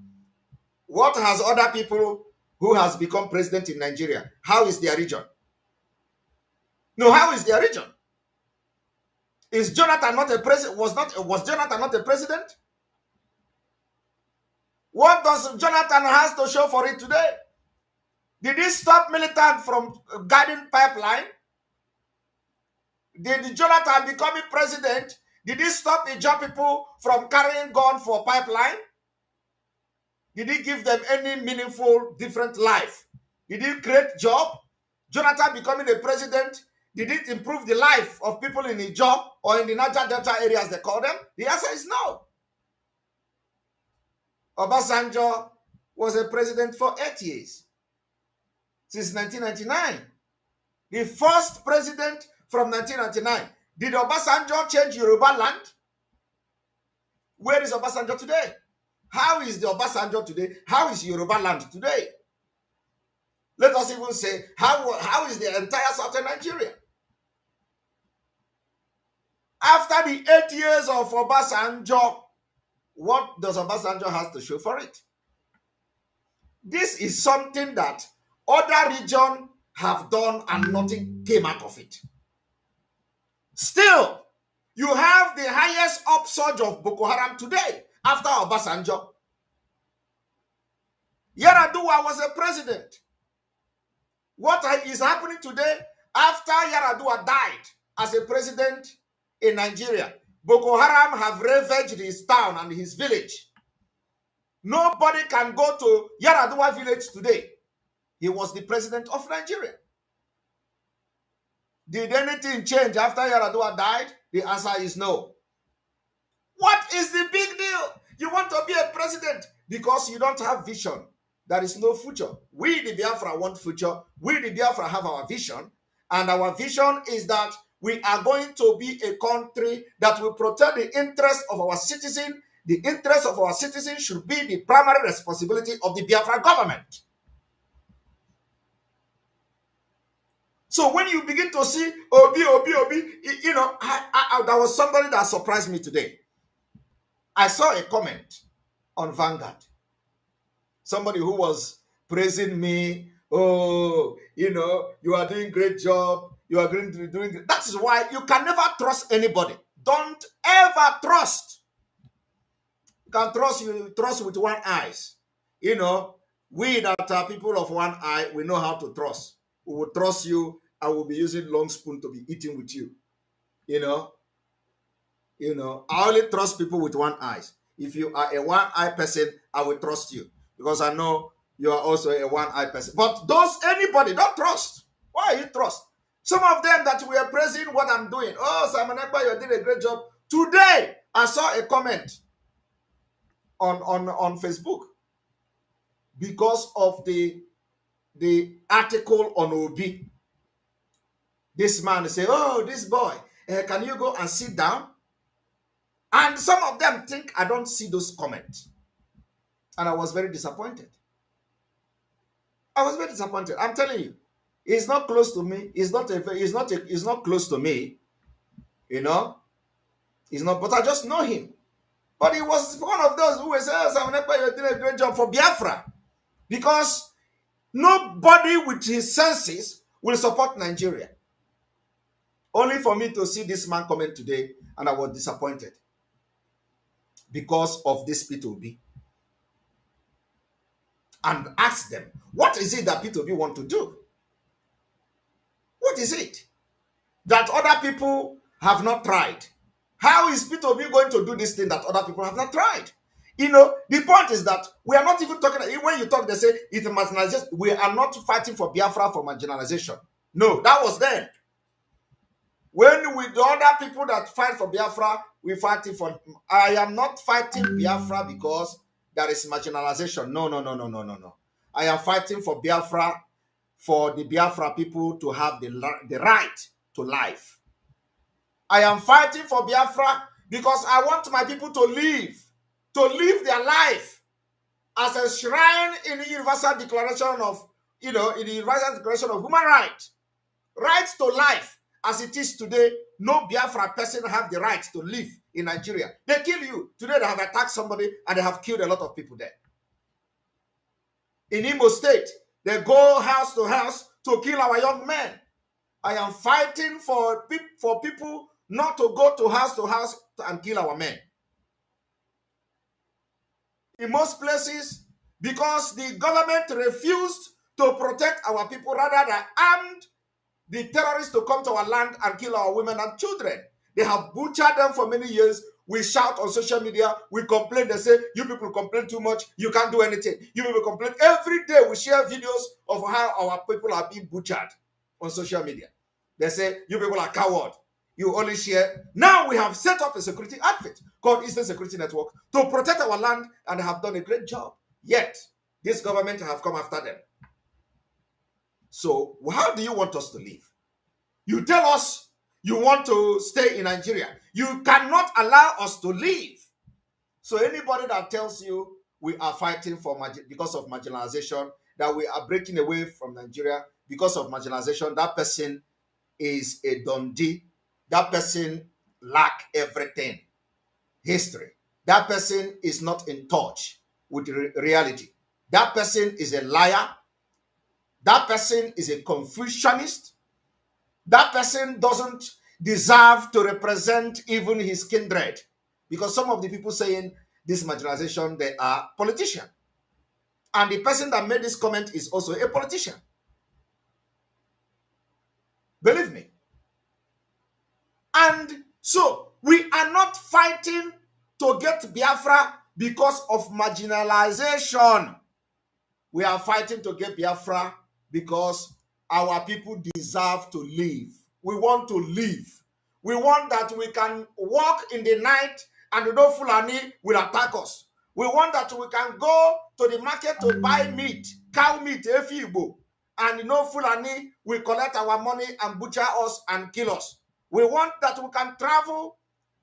What has other people who has become president in Nigeria? How is their region? No, how is their region? Is Jonathan not a president? Was Jonathan not a president? What does Jonathan has to show for it today? Did he stop militant from guarding pipeline? Did Jonathan becoming president? Did he stop Ijaw people from carrying gun for pipeline? Did he give them any meaningful, different life? Did he create job? Jonathan becoming a president, did it improve the life of people in Ijaw or in the Niger Delta areas they call them? The answer is no. Obasanjo was a president for 8 years, since 1999. The first president from 1999. Did Obasanjo change Yoruba land? Where is Obasanjo today? How is the Obasanjo today? How is Yoruba land today? Let us even say, how is the entire southern Nigeria? After the 8 years of Obasanjo, what does Obasanjo have to show for it? This is something that other regions have done and nothing came out of it. Still, you have the highest upsurge of Boko Haram today after Obasanjo. Yar'Adua was a president. What is happening today After Yaradua died as a president in Nigeria, Boko Haram have ravaged his town and his village. Nobody can go to Yaradua village today. He was the president of Nigeria. Did anything change after Yaradua died? The answer is no. What is the big deal? You want to be a president because you don't have vision. There is no future. We, the Biafra, want future. We, the Biafra, have our vision. And our vision is that we are going to be a country that will protect the interests of our citizens. The interests of our citizens should be the primary responsibility of the Biafra government. So when you begin to see Obi, you know, there was somebody that surprised me today. I saw a comment on Vanguard. Somebody who was praising me. Oh, you know, you are doing great job. You are doing great. That is why you can never trust anybody. Don't ever trust. You can trust with one eye. You know, we that are people of one eye, we know how to trust. We will trust you. I will be using long spoon to be eating with you. You know, I only trust people with one eye. If you are a one-eye person, I will trust you because I know you are also a one-eye person. But anybody, don't trust. Why you trust? Some of them that we are praising what I'm doing. Oh, Simon Ekpa, you did a great job. Today, I saw a comment on Facebook because of the article on Obi. This man say, oh, this boy, can you go and sit down? And some of them think I don't see those comments. And I was very disappointed. I was very disappointed. I'm telling you, he's not close to me. He's not close to me. You know, he's not. But I just know him. But he was one of those who was saying, "Oh, you're doing a great job for Biafra," because nobody with his senses will support Nigeria. Only for me to see this man comment today, and I was disappointed because of this P2B. And ask them, what is it that P2B want to do? What is it that other people have not tried? How is P2B going to do this thing that other people have not tried? You know, the point is that we are not even talking, when you talk, they say it's marginalization. We are not fighting for Biafra for marginalization. No, that was then. When with the other people that fight for Biafra, we fighting for, I am not fighting Biafra because there is marginalization. No. I am fighting for Biafra, for the Biafra people to have the right to life. I am fighting for Biafra because I want my people to live their life as a shrine in the Universal Declaration of, in the Universal Declaration of Human Rights. Rights to life. As it is today, no Biafra person have the right to live in Nigeria. They kill you. Today they have attacked somebody and they have killed a lot of people there. In Imo State, they go house to house to kill our young men. I am fighting for people not to go to house and kill our men. In most places, because the government refused to protect our people, rather than armed the terrorists to come to our land and kill our women and children. They have butchered them for many years. We shout on social media. We complain. They say, you people complain too much. You can't do anything. You people complain. Every day we share videos of how our people are being butchered on social media. They say, you people are coward. You only share. Now we have set up a security outfit called Eastern Security Network to protect our land and have done a great job. Yet, this government have come after them. So how do you want us to live? You tell us you want to stay in Nigeria. You cannot allow us to live. So anybody that tells you we are fighting because of marginalization, that we are breaking away from Nigeria because of marginalization, that person is a dundee. That person lacks everything. History. That person is not in touch with reality. That person is a liar. That person is a Confucianist. That person doesn't deserve to represent even his kindred. Because some of the people saying this marginalization, they are politicians. And the person that made this comment is also a politician. Believe me. And so we are not fighting to get Biafra because of marginalization. We are fighting to get Biafra because our people deserve to live. We want to live. We want that we can walk in the night and no Fulani will attack us. We want that we can go to the market to buy meat, cow meat, efibo, and no Fulani will collect our money and butcher us and kill us. We want that we can travel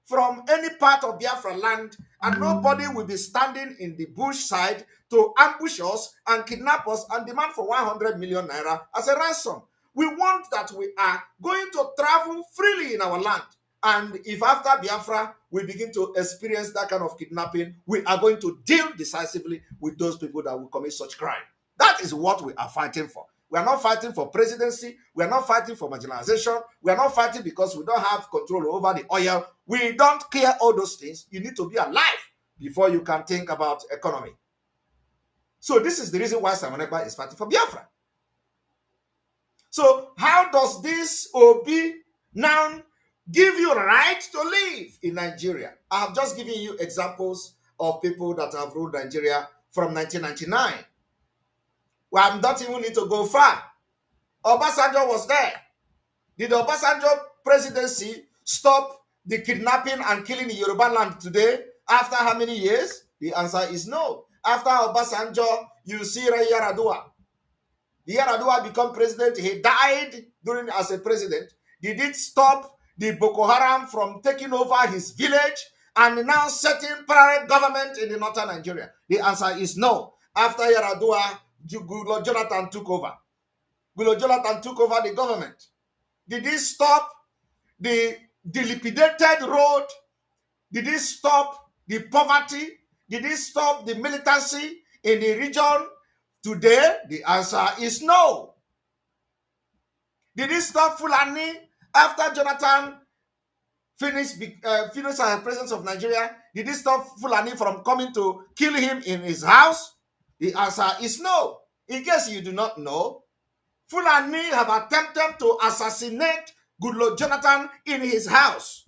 from any part of Biafra land and nobody will be standing in the bush side to ambush us and kidnap us and demand for 100 million naira as a ransom. We want that we are going to travel freely in our land. And if after Biafra we begin to experience that kind of kidnapping, we are going to deal decisively with those people that will commit such crime. That is what we are fighting for. We are not fighting for presidency. We are not fighting for marginalization. We are not fighting because we don't have control over the oil. We don't care all those things. You need to be alive before you can think about economy. So this is the reason why Simon Ekpa is fighting for Biafra. So how does this OB now give you a right to live in Nigeria? I have just given you examples of people that have ruled Nigeria from 1999. Well, I don't even need to go far. Obasanjo was there. Did the Obasanjo presidency stop the kidnapping and killing in Yoruba land today after how many years? The answer is no. After Obasanjo, you see Yaradua. Yaradua became president. He died during as a president. Did it stop the Boko Haram from taking over his village and now setting parallel government in the northern Nigeria? The answer is no. After Yaradua, Goodluck Jonathan took over. Goodluck Jonathan took over the government. Did it stop the dilapidated road? Did it stop the poverty? Did it stop the militancy in the region? Today, the answer is no. Did it stop Fulani after Jonathan finished as president of Nigeria? Did it stop Fulani from coming to kill him in his house? The answer is no. In case you do not know, Fulani have attempted to assassinate Goodluck Jonathan in his house,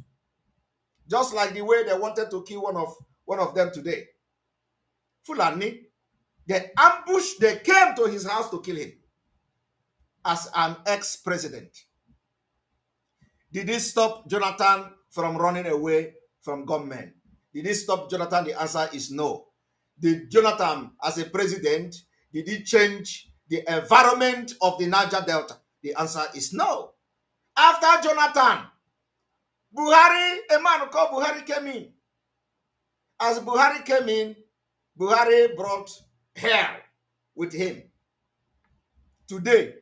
just like the way they wanted to kill one of them today. Fulani, they ambushed, they came to his house to kill him as an ex-president. Did it stop Jonathan from running away from gunmen? Did it stop Jonathan? The answer is no. Did Jonathan, as a president, did he change the environment of the Niger Delta? The answer is no. After Jonathan, Buhari, a man called Buhari came in. As Buhari came in, Buhari brought hell with him. Today,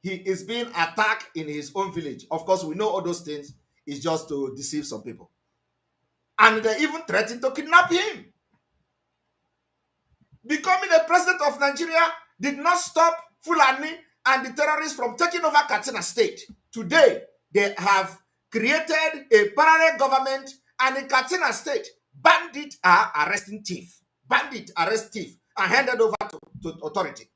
he is being attacked in his own village. Of course, we know all those things is just to deceive some people. And they even threatened to kidnap him. Becoming the president of Nigeria did not stop Fulani and the terrorists from taking over Katsina State. Today, they have created a parallel government, and in Katsina State, bandits are arresting thief. Bandits arrest thief and handed over to authority.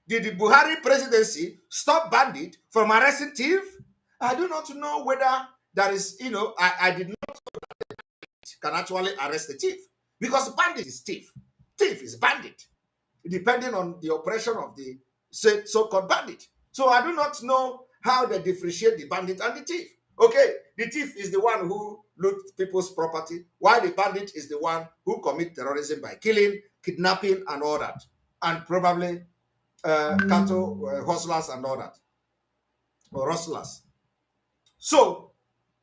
Did the Buhari presidency stop bandit from arresting thief? I do not know whether there is, I did not know that the bandit can actually arrest the thief, because bandit is thief. Thief is bandit, depending on the operation of the so-called bandit. So I do not know how they differentiate the bandit and the thief. Okay, the thief is the one who loot people's property, while the bandit is the one who commit terrorism by killing, kidnapping, and all that, and probably cattle hustlers and all that, or rustlers. So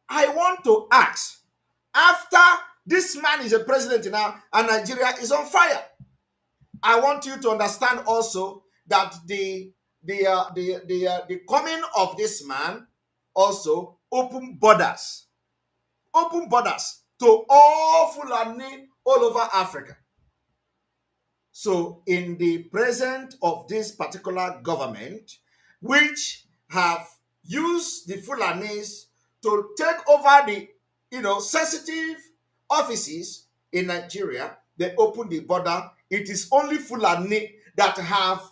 I want to ask, after this man is a president now and Nigeria is on fire, I want you to understand also that the coming of this man also open borders to all Fulani all over Africa. So in the presence of this particular government, which have used the Fulanis to take over the sensitive offices in Nigeria, they open the border. It is only Fulani that have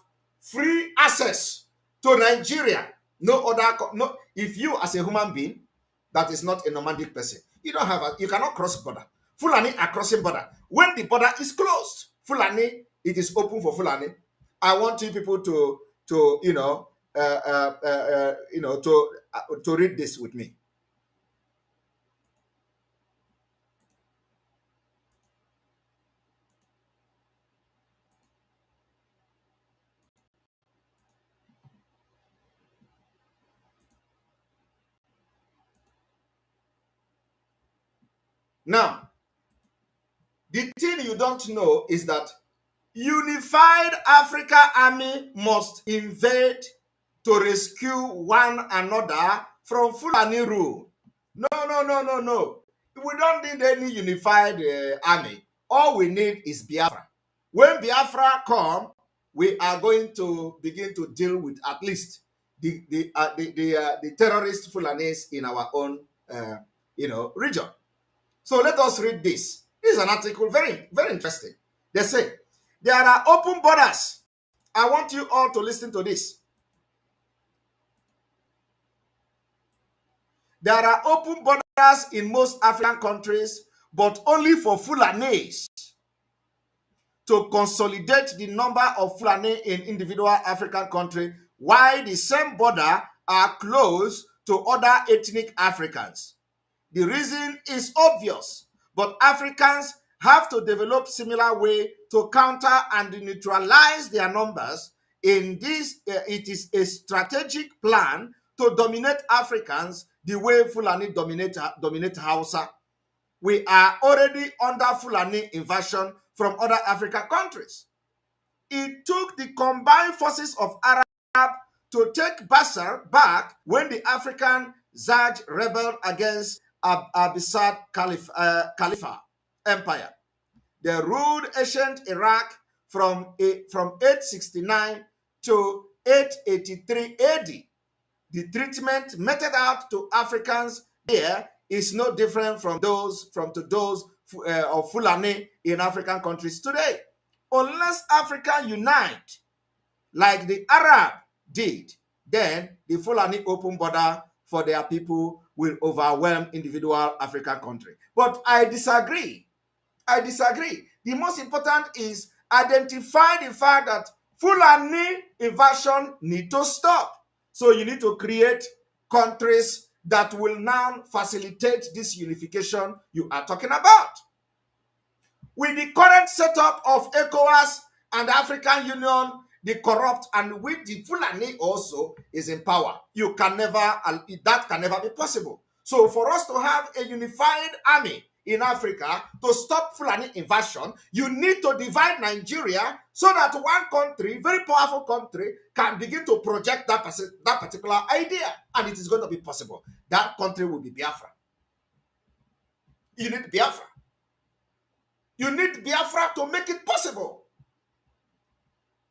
free access to Nigeria No other, no. If you as a human being that is not a nomadic person, you don't have you cannot cross border. Fulani are crossing border. When the border is closed, Fulani, it is open for Fulani. I want you people to to read this with me. Now, the thing you don't know is that Unified Africa Army must invade to rescue one another from Fulani rule. No. We don't need any unified army. All we need is Biafra. When Biafra come, we are going to begin to deal with at least the terrorist Fulanis in our own region. So let us read this. This is an article, very, very interesting. They say, there are open borders. I want you all to listen to this. There are open borders in most African countries, but only for Fulanis to consolidate the number of Fulani in individual African countries, while the same border are closed to other ethnic Africans. The reason is obvious, but Africans have to develop similar way to counter and neutralize their numbers. In this, it is a strategic plan to dominate Africans the way Fulani dominate Hausa. We are already under Fulani invasion from other African countries. It took the combined forces of Arab to take Basra back when the African Zaj rebelled against Abbasid Khalifa Empire. They ruled ancient Iraq from 869 to 883 AD. The treatment meted out to Africans here is no different from those of Fulani in African countries today. Unless Africa unite like the Arab did, then the Fulani open border for their people will overwhelm individual African countries. But I disagree. The most important is identify the fact that Fulani invasion need to stop. So you need to create countries that will now facilitate this unification you are talking about. With the current setup of ECOWAS and the African Union, the corrupt, and with the Fulani also is in power. That can never be possible. So for us to have a unified army in Africa to stop Fulani invasion, you need to divide Nigeria so that one country, very powerful country, can begin to project that particular idea. And it is going to be possible. That country will be Biafra. You need Biafra. You need Biafra to make it possible.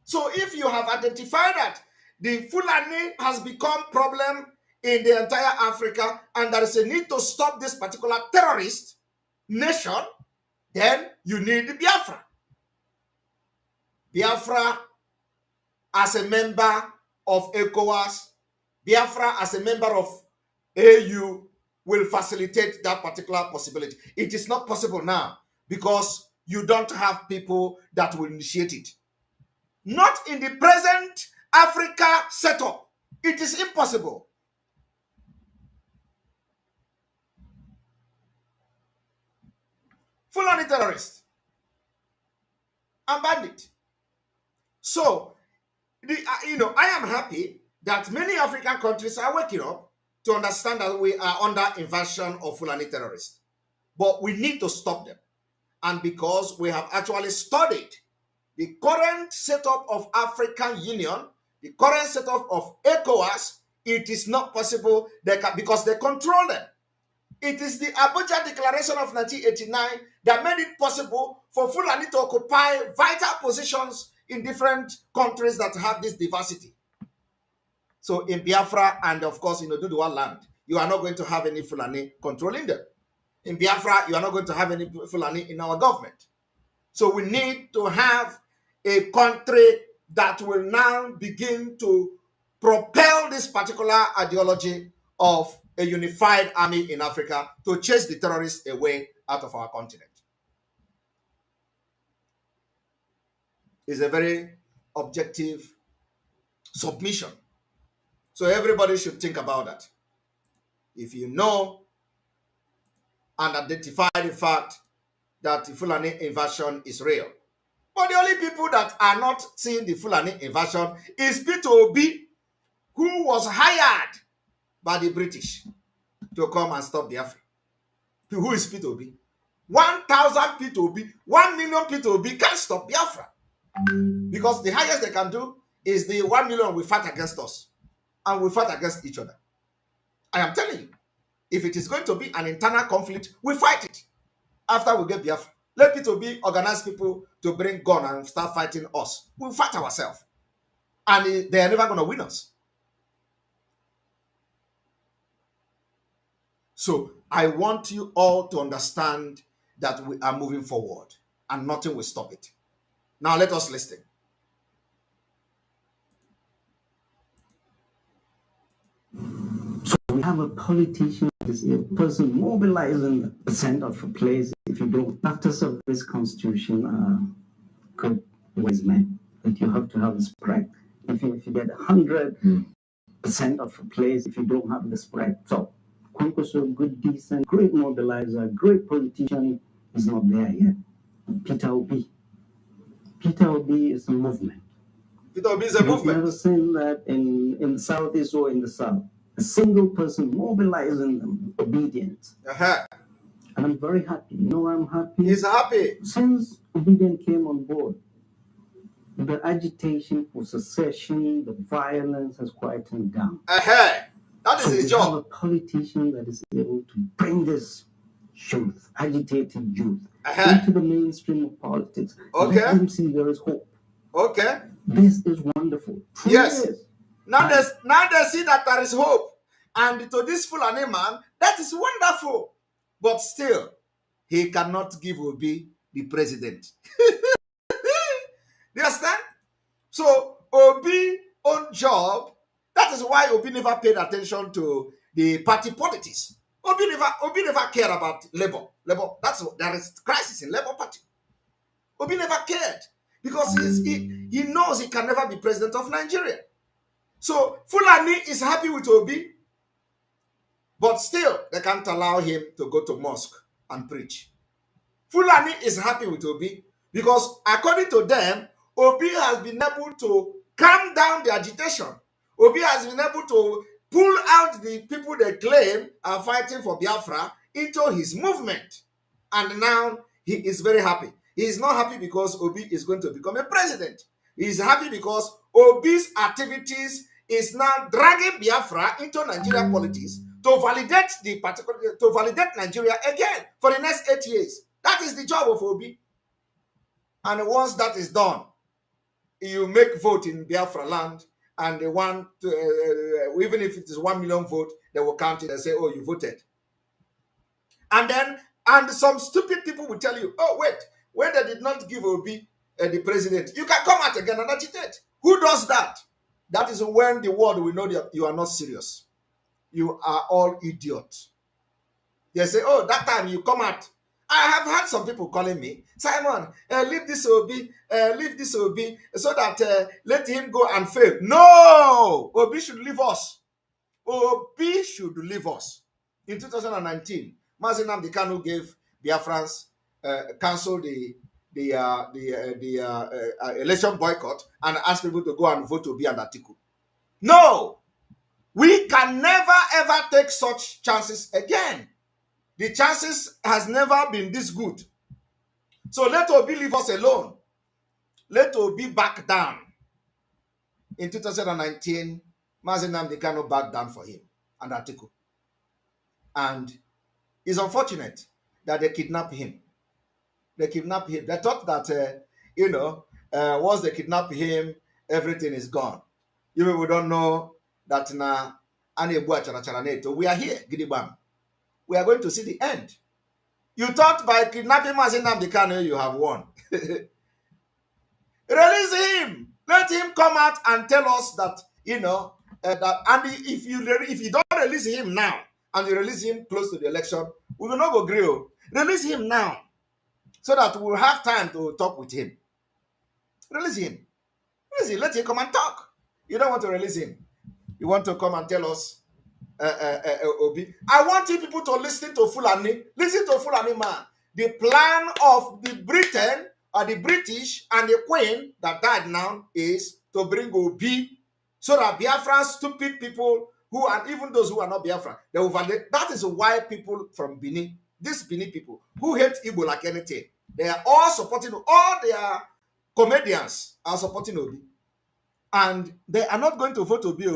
So if you have identified that the Fulani has become problem in the entire Africa and there is a need to stop this particular terrorist nation, then you need Biafra. Biafra as a member of ECOWAS, Biafra as a member of AU will facilitate that particular possibility. It is not possible now because you don't have people that will initiate it. Not in the present Africa setup. It is impossible. Fulani terrorists and bandit. So, I am happy that many African countries are waking up to understand that we are under invasion of Fulani terrorists. But we need to stop them. And because we have actually studied the current setup of African Union, the current setup of ECOWAS, it is not possible because they control them. It is the Abuja Declaration of 1989 that made it possible for Fulani to occupy vital positions in different countries that have this diversity. So in Biafra and of course in Oduduwa land, you are not going to have any Fulani controlling them. In Biafra, you are not going to have any Fulani in our government. So we need to have a country that will now begin to propel this particular ideology of a unified army in Africa to chase the terrorists away out of our continent. It's a very objective submission. So everybody should think about that. If you know and identify the fact that the Fulani invasion is real. But the only people that are not seeing the Fulani invasion is Peter Obi, who was hired by the British to come and stop Biafra. Who is Peter Obi? 1,000 Peter Obi, 1 million Peter Obi can't stop Biafra. Because the highest they can do is the 1 million will fight against us. And we fight against each other. I am telling you, if it is going to be an internal conflict, we fight it. After we get Biafra, let Peter Obi organize people to bring gun and start fighting us. We'll fight ourselves. And they are never going to win us. So I want you all to understand that we are moving forward and nothing will stop it. Now let us listen. So we have a politician, this person mobilizing the percent of a place. If you don't, after service constitution, could always meant that you have to have a spread. If you get 100% of a place, if you don't have the spread, so Kwankwaso, good, decent, great mobilizer, great politician, is not there yet. Peter Obi. Peter Obi is a movement. Peter Obi is a movement. I've never seen that in the Southeast or in the South. A single person mobilizing them, obedient. And I'm very happy. You know why I'm happy? He's happy. Since Obedient came on board, the agitation for secession, the violence has quietened down. That is his job. We have a politician that is able to bring this youth, agitated youth, into the mainstream of politics. Let them see there is hope. This is wonderful. Yes. Now they see that there is hope. And to this Fulani man, that is wonderful. But still, he cannot give Obi the president. You understand? So Obi's own job, that is why Obi never paid attention to the party politics. Obi never cared about Labour. There is crisis in Labour Party. Obi never cared because he knows he can never be president of Nigeria. So Fulani is happy with Obi, but still they can't allow him to go to mosque and preach. Fulani is happy with Obi because according to them, Obi has been able to calm down the agitation. Obi has been able to pull out the people they claim are fighting for Biafra into his movement. And now he is very happy. He is not happy because Obi is going to become a president. He is happy because Obi's activities is now dragging Biafra into Nigerian politics to validate Nigeria again for the next 8 years. That is the job of Obi. And once that is done, you make vote in Biafra land, and they want to, even if it is 1 million vote, they will count it and say, oh, you voted. And some stupid people will tell you, oh, wait, when they did not give Obi the president, you can come out again and agitate. Who does that? That is when the world will know that you are not serious. You are all idiots. They say, oh, that time you come out. I have had some people calling me, Simon, leave this Obi, so that let him go and fail. No! Obi should leave us. Obi should leave us. In 2019, Mazi Nnamdi Kanu gave Biafrans, canceled the election boycott and asked people to go and vote Obi and Atiku. No! We can never ever take such chances again. The chances has never been this good. So let Obi leave us alone. Let Obi back down. In 2019, Mazi Nnamdi Kanu backed down for him and Atiku. And it's unfortunate that they kidnapped him. They kidnapped him. They thought that, once they kidnap him, everything is gone. You people don't know that now, we are here, Gidibam. We are going to see the end. You thought by kidnapping Mazi Nnamdi Kanu, you have won. Release him. Let him come out and tell us that, if you don't release him now and you release him close to the election, we will not go grill. Release him now so that we'll have time to talk with him. Release him. Release him. Let him come and talk. You don't want to release him. You want to come and tell us, Obi. I want you people to listen to Fulani. Listen to Fulani man. The plan of the Britain or the British and the Queen that died now is to bring Obi so that Biafran stupid people who are even those who are not Biafran, they will validate. That is why people from Benin, these Benin people who hate Igbo like anything, they are all supporting, all their comedians are supporting Obi. And they are not going to vote Obi.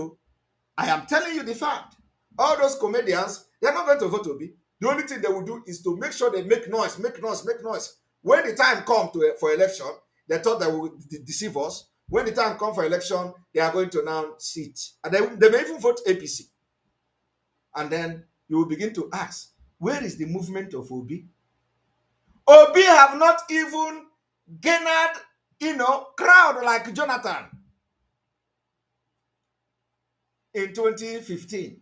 I am telling you the fact. All those comedians, they are not going to vote Obi. The only thing they will do is to make sure they make noise, make noise, make noise. When the time comes for election, they thought they would deceive us. When the time comes for election, they are going to now sit. And they may even vote APC. And then you will begin to ask, where is the movement of Obi? Obi have not even gained, crowd like Jonathan in 2015.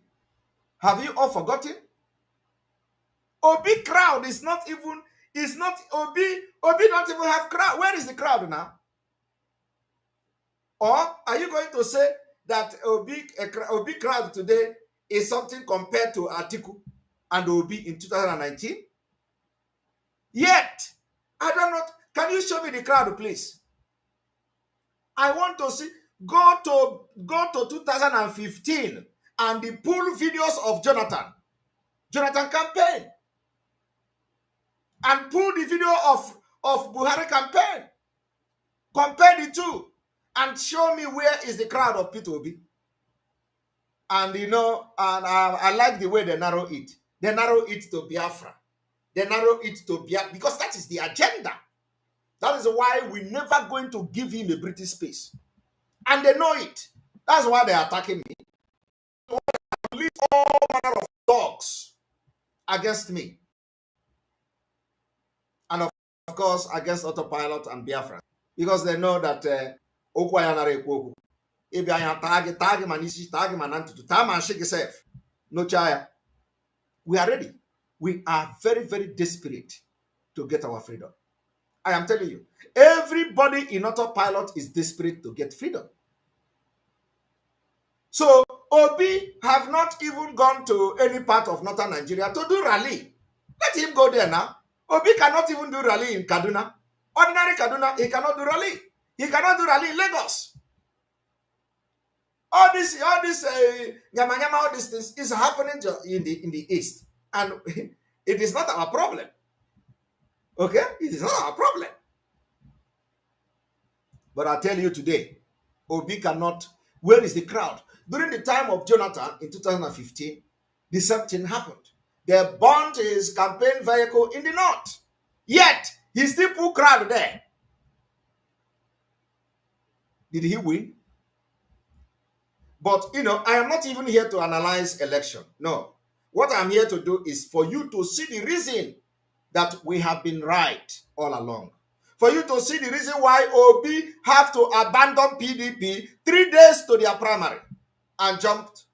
Have you all forgotten? Obi crowd is not Obi don't even have crowd. Where is the crowd now? Or are you going to say that Obi crowd today is something compared to Atiku and Obi in 2019? Yet, I don't know. Can you show me the crowd, please? I want to see. Go to 2015 and the pull videos of Jonathan campaign, and pull the video of Buhari campaign. Compare the two and show me where is the crowd of Peter Obi. And I like the way they narrow it. They narrow it to Biafra. They narrow it to Biafra because that is the agenda. That is why we're never going to give him a British space. And they know it. That's why they're attacking me. They release all manner of dogs against me. And of course, against Autopilot and Biafra. Because they know that no chaya. We are ready. We are very, very desperate to get our freedom. I am telling you, everybody in Autopilot is desperate to get freedom. So Obi have not even gone to any part of northern Nigeria to do rally. Let him go there now. Obi cannot even do rally in Kaduna. Ordinary Kaduna, he cannot do rally. He cannot do rally in Lagos. All these things is happening in the east, and it is not our problem. Okay, it is not our problem. But I tell you today, Obi cannot. Where is the crowd? During the time of Jonathan in 2015, the same thing happened. They burnt his campaign vehicle in the north. Yet, he still put crowd there. Did he win? But, I am not even here to analyze election. No. What I'm here to do is for you to see the reason that we have been right all along. For you to see the reason why Obi have to abandon PDP 3 days to their primary and jumped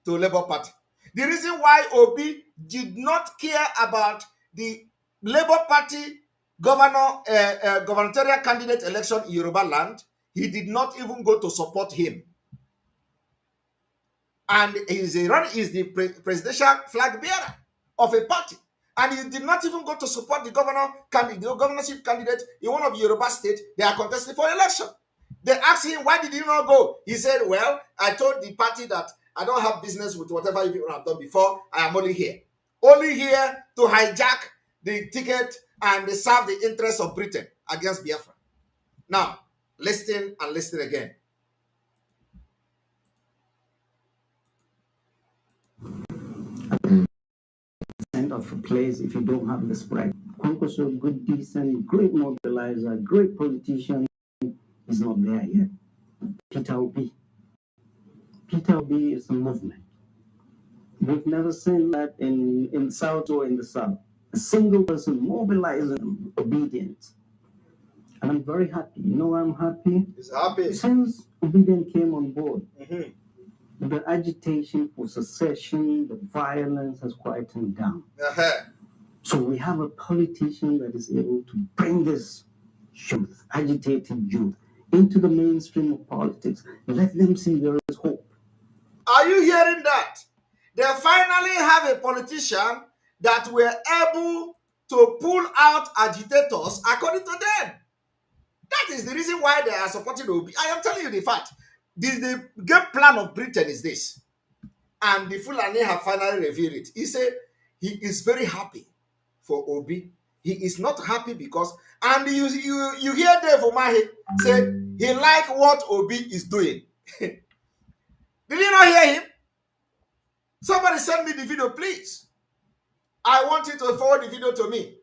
to Labour Party. The reason why Obi did not care about the Labour Party gubernatorial candidate election in Yoruba land, he did not even go to support him. And he is the presidential flag bearer of a party. And he did not even go to support the governorship candidate in one of Yoruba states. They are contesting for election. They asked him, why did you not go? He said, well, I told the party that I don't have business with whatever you people have done before. I am only here. Only here to hijack the ticket and serve the interests of Britain against Biafra. Now, listen and listen again. Of a place if you don't have the sprite. Kwankwaso, good, decent, great mobilizer, great politician, is not there yet. Peter Obi. Peter Obi is a movement. We've never seen that in South or in the South. A single person mobilizing obedience. And I'm very happy. You know why I'm happy? He's happy. Since obedience came on board, the agitation for secession, the violence has quietened down. So we have a politician that is able to bring this youth, agitated youth, into the mainstream of politics. Let them see there is hope. Are you hearing that? They finally have a politician that were able to pull out agitators according to them. That is the reason why they are supporting Obi. I am telling you the fact. The game plan of Britain is this. And the Fulani have finally revealed it. He said he is very happy for Obi. He is not happy because, and you hear Dave Umahi say he like what Obi is doing. Did you not hear him? Somebody send me the video, please. I want you to forward the video to me.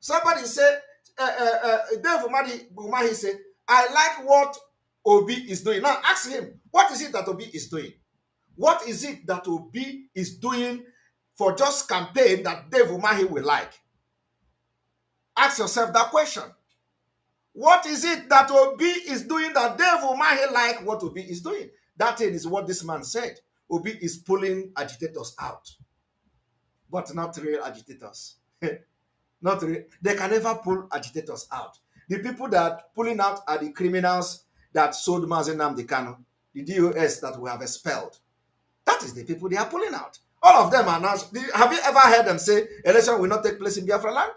Somebody said, Dave Umahi said, I like what Obi is doing. Now ask him, what is it that Obi is doing? What is it that Obi is doing for just campaign that Dave Umahi will like? Ask yourself that question. What is it that Obi is doing that Dave Umahi like what Obi is doing? That is what this man said. Obi is pulling agitators out. But not real agitators. Not real. They can never pull agitators out. The people that pulling out are the criminals that sold Mazi Nnamdi Kanu, the DOS that we have expelled. That is the people they are pulling out. All of them are now. Have you ever heard them say election will not take place in Biafra land?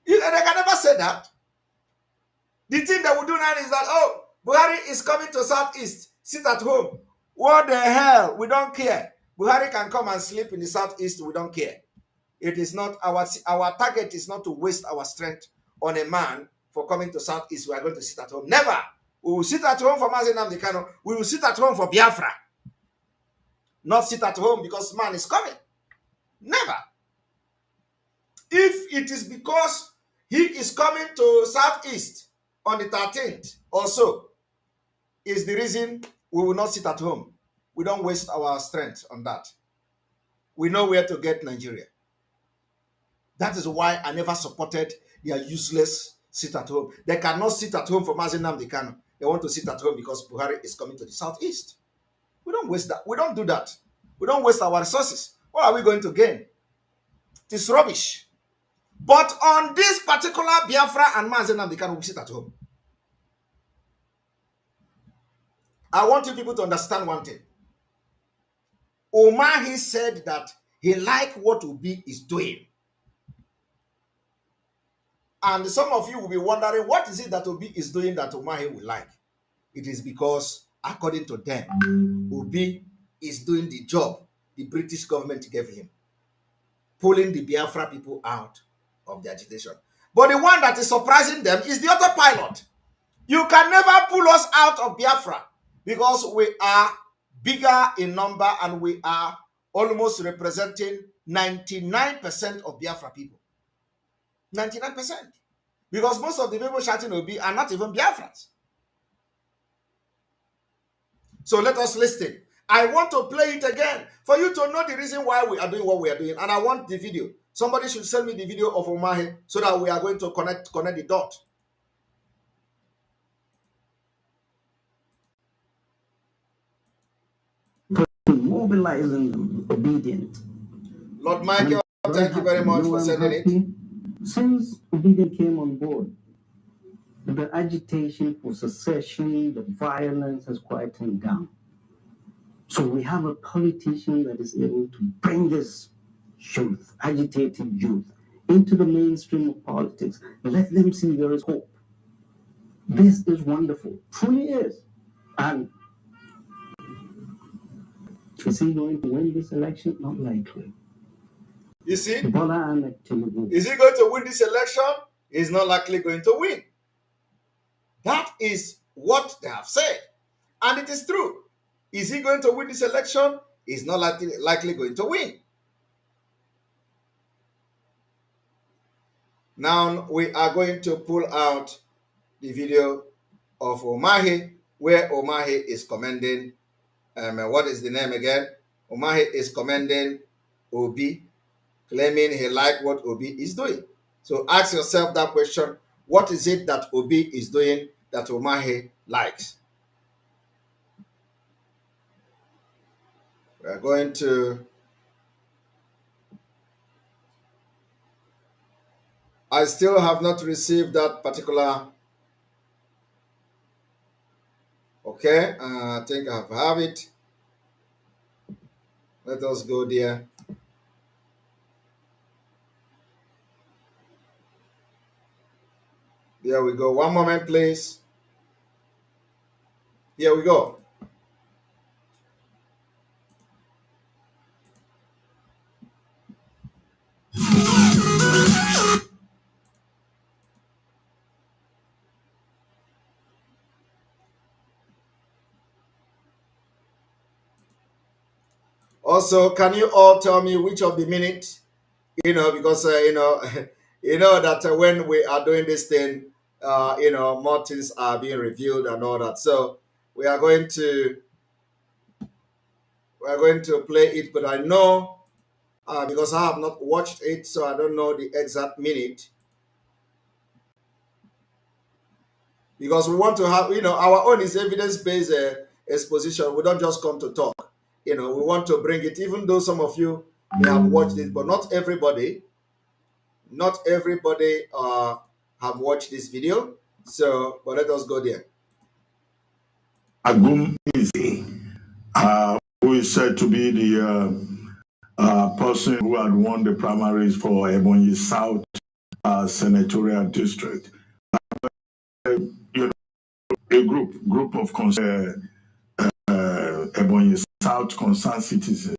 They can never say that. The thing they will do now is that, oh, Buhari is coming to Southeast. Sit at home. What the hell? We don't care. Buhari can come and sleep in the Southeast. We don't care. It is not our target is not to waste our strength on a man for coming to Southeast. We are going to sit at home. Never. We will sit at home for Mazi Nnamdi Kanu. We will sit at home for Biafra. Not sit at home because man is coming. Never. If it is because he is coming to Southeast on the 13th or so, is the reason we will not sit at home. We don't waste our strength on that. We know where to get Nigeria. That is why I never supported their useless sit at home. They cannot sit at home for Mazi Nnamdi Kanu. They want to sit at home because Buhari is coming to the Southeast. We don't waste that. We don't do that. We don't waste our resources. What are we going to gain? It is rubbish. But on this particular Biafra and Mazi Nnamdi Kanu, we sit at home. I want you people to understand one thing. Umahi said that he liked what Obi is doing. And some of you will be wondering, what is it that Obi is doing that Umahi will like? It is because, according to them, Obi is doing the job the British government gave him, pulling the Biafra people out of the agitation. But the one that is surprising them is the autopilot. You can never pull us out of Biafra because we are bigger in number and we are almost representing 99% of Biafra people. 99%. Because most of the people shouting Obi are not even Biafrans. So let us listen. I want to play it again for you to know the reason why we are doing what we are doing. And I want the video. Somebody should send me the video of Umahi so that we are going to connect the dot. Mobilizing them, obedient. Lord Michael, thank you very much for sending it. Since Obedient came on board, the agitation for secession, the violence has quietened down. So we have a politician that is able to bring this youth, agitated youth, into the mainstream of politics. Let them see there is hope. This is wonderful, truly is. And is he going to win this election? Not likely. You see? Is he Bola going to win this election? He's not likely going to win. That is what they have said. And it is true. Is he going to win this election? He's not likely going to win. Now we are going to pull out the video of Umahi, where Umahi is commending, what is the name again? Umahi is commending Obi, claiming he liked what Obi is doing. So ask yourself that question. What is it that Obi is doing that Umahi likes? We are going to. I still have not received that particular. Okay, I think I have it. Let us go there. There we go. One moment, please. Here we go. Also, can you all tell me which of the minutes, because, you know that when we are doing this thing, more things are being revealed and all that. So we are going to play it, but I know because I have not watched it, so I don't know the exact minute. Because we want to have, our own is evidence-based exposition. We don't just come to talk. We want to bring it, even though some of you may have watched it, but not everybody. Not everybody have watched this video. So, but let us go there. Agum Izi, who is said to be the person who had won the primaries for Ebonyi South Senatorial District. A group of Ebonyi South concerned citizens.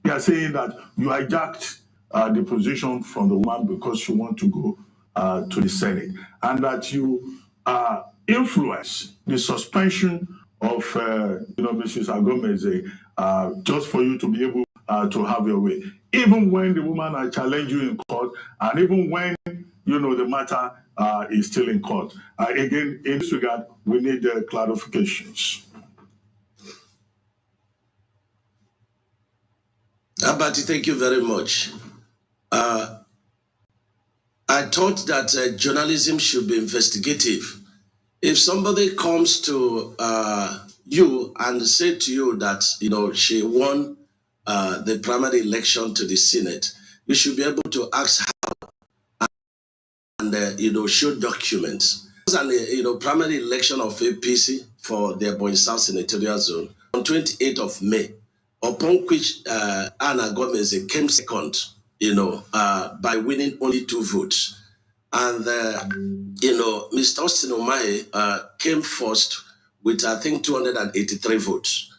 They are saying that you hijacked the position from the woman because you want to go to the Senate, and that you influence the suspension of Mrs. Agomeze just for you to be able to have your way, even when the woman has challenged you in court, and even when the matter is still in court. Again, in this regard, we need clarifications. Abati, thank you very much. I thought that journalism should be investigative. If somebody comes to you and say to you that she won the primary election to the Senate, you should be able to ask how and show documents. It was an primary election of APC for the Ebonyi South Senatorial Zone on 28th of May, upon which Anna Gomez came second, by winning only 2 votes. And, Mr. Austin Omae came first with, I think, 283 votes.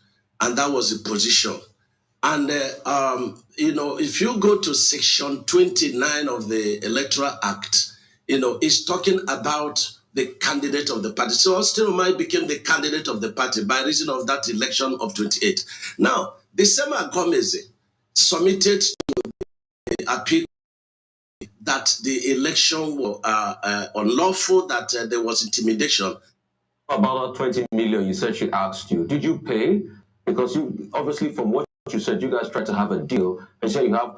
And that was the position. And, if you go to section 29 of the Electoral Act, it's talking about the candidate of the party. So Austin Omae became the candidate of the party by reason of that election of 28. Now, the same Gomez submitted to the appeal that the election was unlawful, that there was intimidation. About 20 million, you said she asked you. Did you pay? Because you, obviously, from what you said, you guys tried to have a deal. And so you have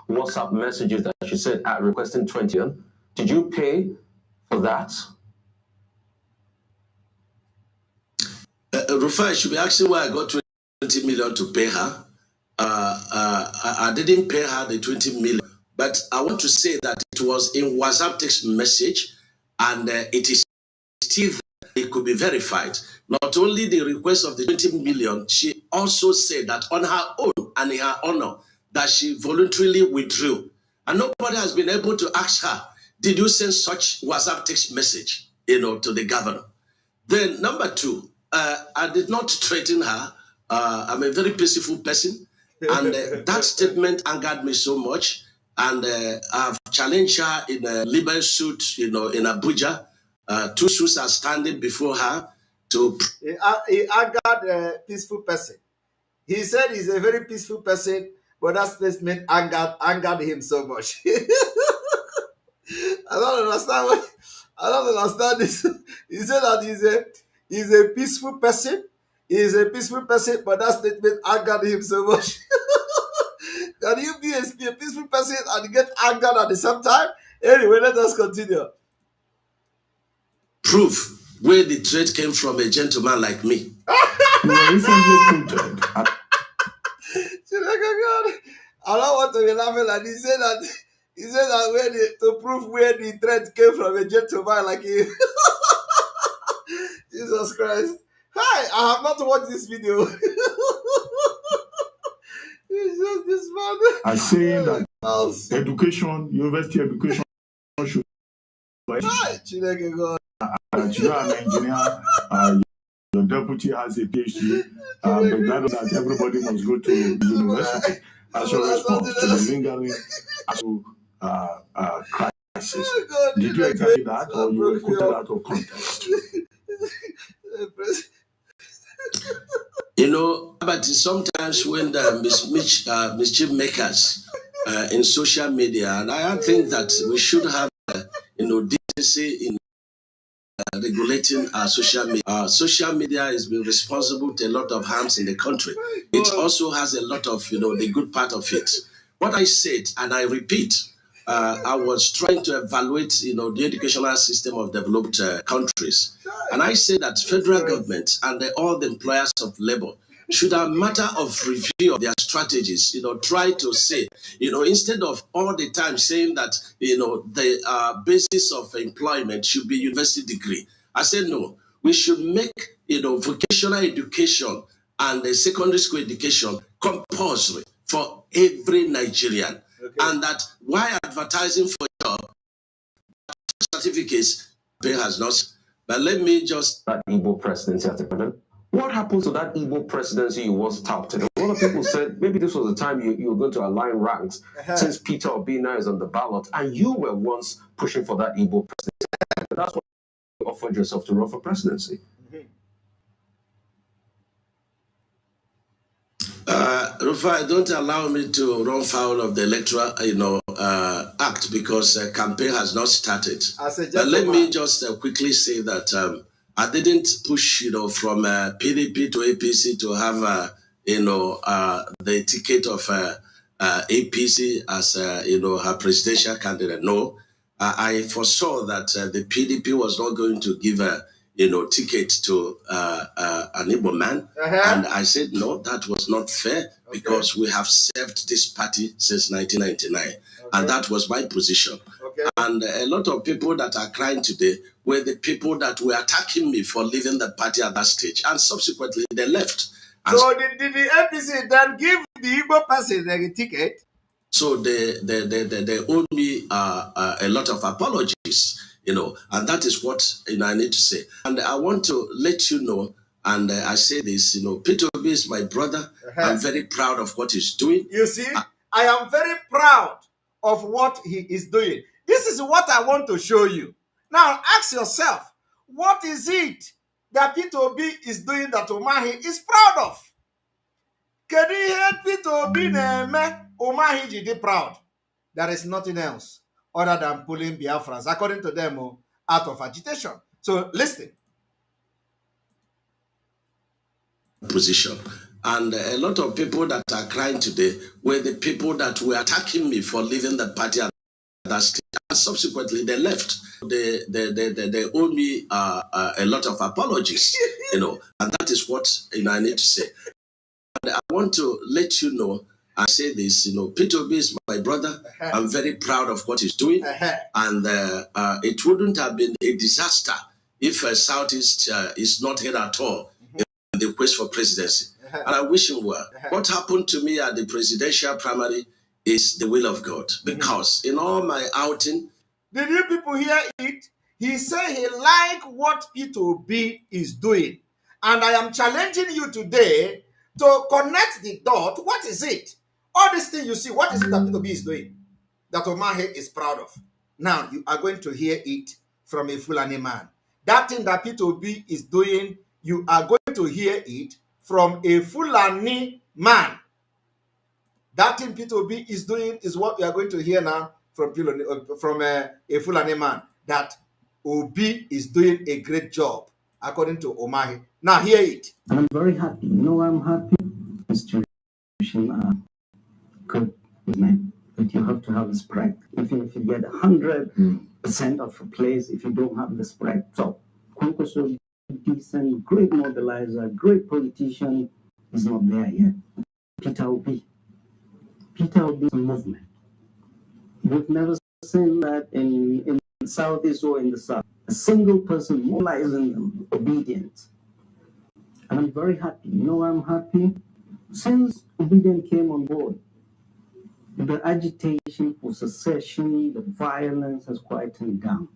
WhatsApp messages that she said at requesting 20 million. Did you pay for that? Rufai should be asking why I got 20 million to pay her. I didn't pay her the 20 million. But I want to say that it was in WhatsApp text message, and it is still there. It could be verified. Not only the request of the 20 million, she also said that on her own and in her honor, that she voluntarily withdrew. And nobody has been able to ask her, did you send such WhatsApp text message, to the governor? Then number 2, I did not threaten her. I'm a very peaceful person. And that statement angered me so much. And I've challenged her in a liberal suit, in Abuja. 2 suits are standing before her to... He angered a peaceful person. He said he's a very peaceful person, but that statement angered him so much. I don't understand this. He said that he's a peaceful person. He's a peaceful person, but that statement angered him so much. Can you be a peaceful person and get angered at the same time? Anyway, let us continue. Proof where the threat came from a gentleman like me. You were recently quoted. to be laughing, and he said that when to prove where the threat came from, a gentleman like he. Jesus Christ! Hi, I have not watched this video. It's just this man. I'm saying that education, university education should. That you are an engineer, your deputy has a PhD, but that that everybody must go to university as a response to the lingering crisis. Did you exactly that, or you were quoted out of context? You know, but sometimes when the mischief makers in social media, and I think that we should have, decency in regulating our social media. Social media has been responsible to a lot of harms in the country. It also has a lot of, the good part of it. What I said, and I repeat, I was trying to evaluate, the educational system of developed countries. And I say that federal government and all the employers of labor should a matter of review of their strategies, try to say, instead of all the time saying that, the basis of employment should be university degree. I said, no, we should make, vocational education and the secondary school education compulsory for every Nigerian. Okay. And that why advertising for job certificates has not. But let me just... That Igbo presidency at the moment. What happened to that Igbo presidency you once touted? A lot of people said maybe this was the time you were going to align ranks since Peter Obina is on the ballot, and you were once pushing for that Igbo presidency. That's why you offered yourself to run for presidency. Rufai, don't allow me to run foul of the electoral, act because campaign has not started. But let me just quickly say that I didn't push, from PDP to APC to have, the ticket of APC as, her presidential candidate. No, I foresaw that the PDP was not going to give a ticket to an Igbo man. And I said, no, that was not fair because we have served this party since 1999. And that was my position. And a lot of people that are crying today were the people that were attacking me for leaving the party at that stage. And subsequently, they left. And so did the APC then give the Igbo person a ticket? So they owe me a lot of apologies. And that is what I need to say. And I want to let you know, and I say this, Peter Obi is my brother. I'm very proud of what he's doing. You see, I am very proud of what he is doing. This is what I want to show you. Now, ask yourself, what is it that Peter Obi is doing that Umahi is proud of? Can you hear Peter Obi Umahi Jidi proud? There is nothing else other than pulling Biafrans, according to them, out of agitation. So listen. Position. And a lot of people that are crying today were the people that were attacking me for leaving the party at that stage. And subsequently, they left. They owe me a lot of apologies, and that is what I need to say. And I want to let you know, I say this, Peter Obi is my brother. I'm very proud of what he's doing. And it wouldn't have been a disaster if Southeast is not here at all in the quest for presidency. And I wish him well. What happened to me at the presidential primary is the will of God. Because in all my outing... Did you people hear it? He said he liked what Peter Obi is doing. And I am challenging you today to connect the dot. What is it? All these things you see, what is it that Peter Obi is doing that Umahi is proud of? Now, you are going to hear it from a Fulani man. That thing that Peter Obi is doing, you are going to hear it from a Fulani man. That thing Peter Obi is doing is what you are going to hear now from a Fulani man. That Obi is doing a great job, according to Umahi. Now, hear it. I'm very happy. I'm happy. This generation good men, but you have to have the spread. If you get 100% of a place, if you don't have the spread, so Kwankwaso, decent, great mobilizer, great politician, is not there yet. Peter Obi, Peter Obi movement. We've never seen that in the Southeast or in the South. A single person mobilizing them, obedient. And I'm very happy. You know why I'm happy? Since Obedient came on board, the agitation for secession, the violence has quietened down.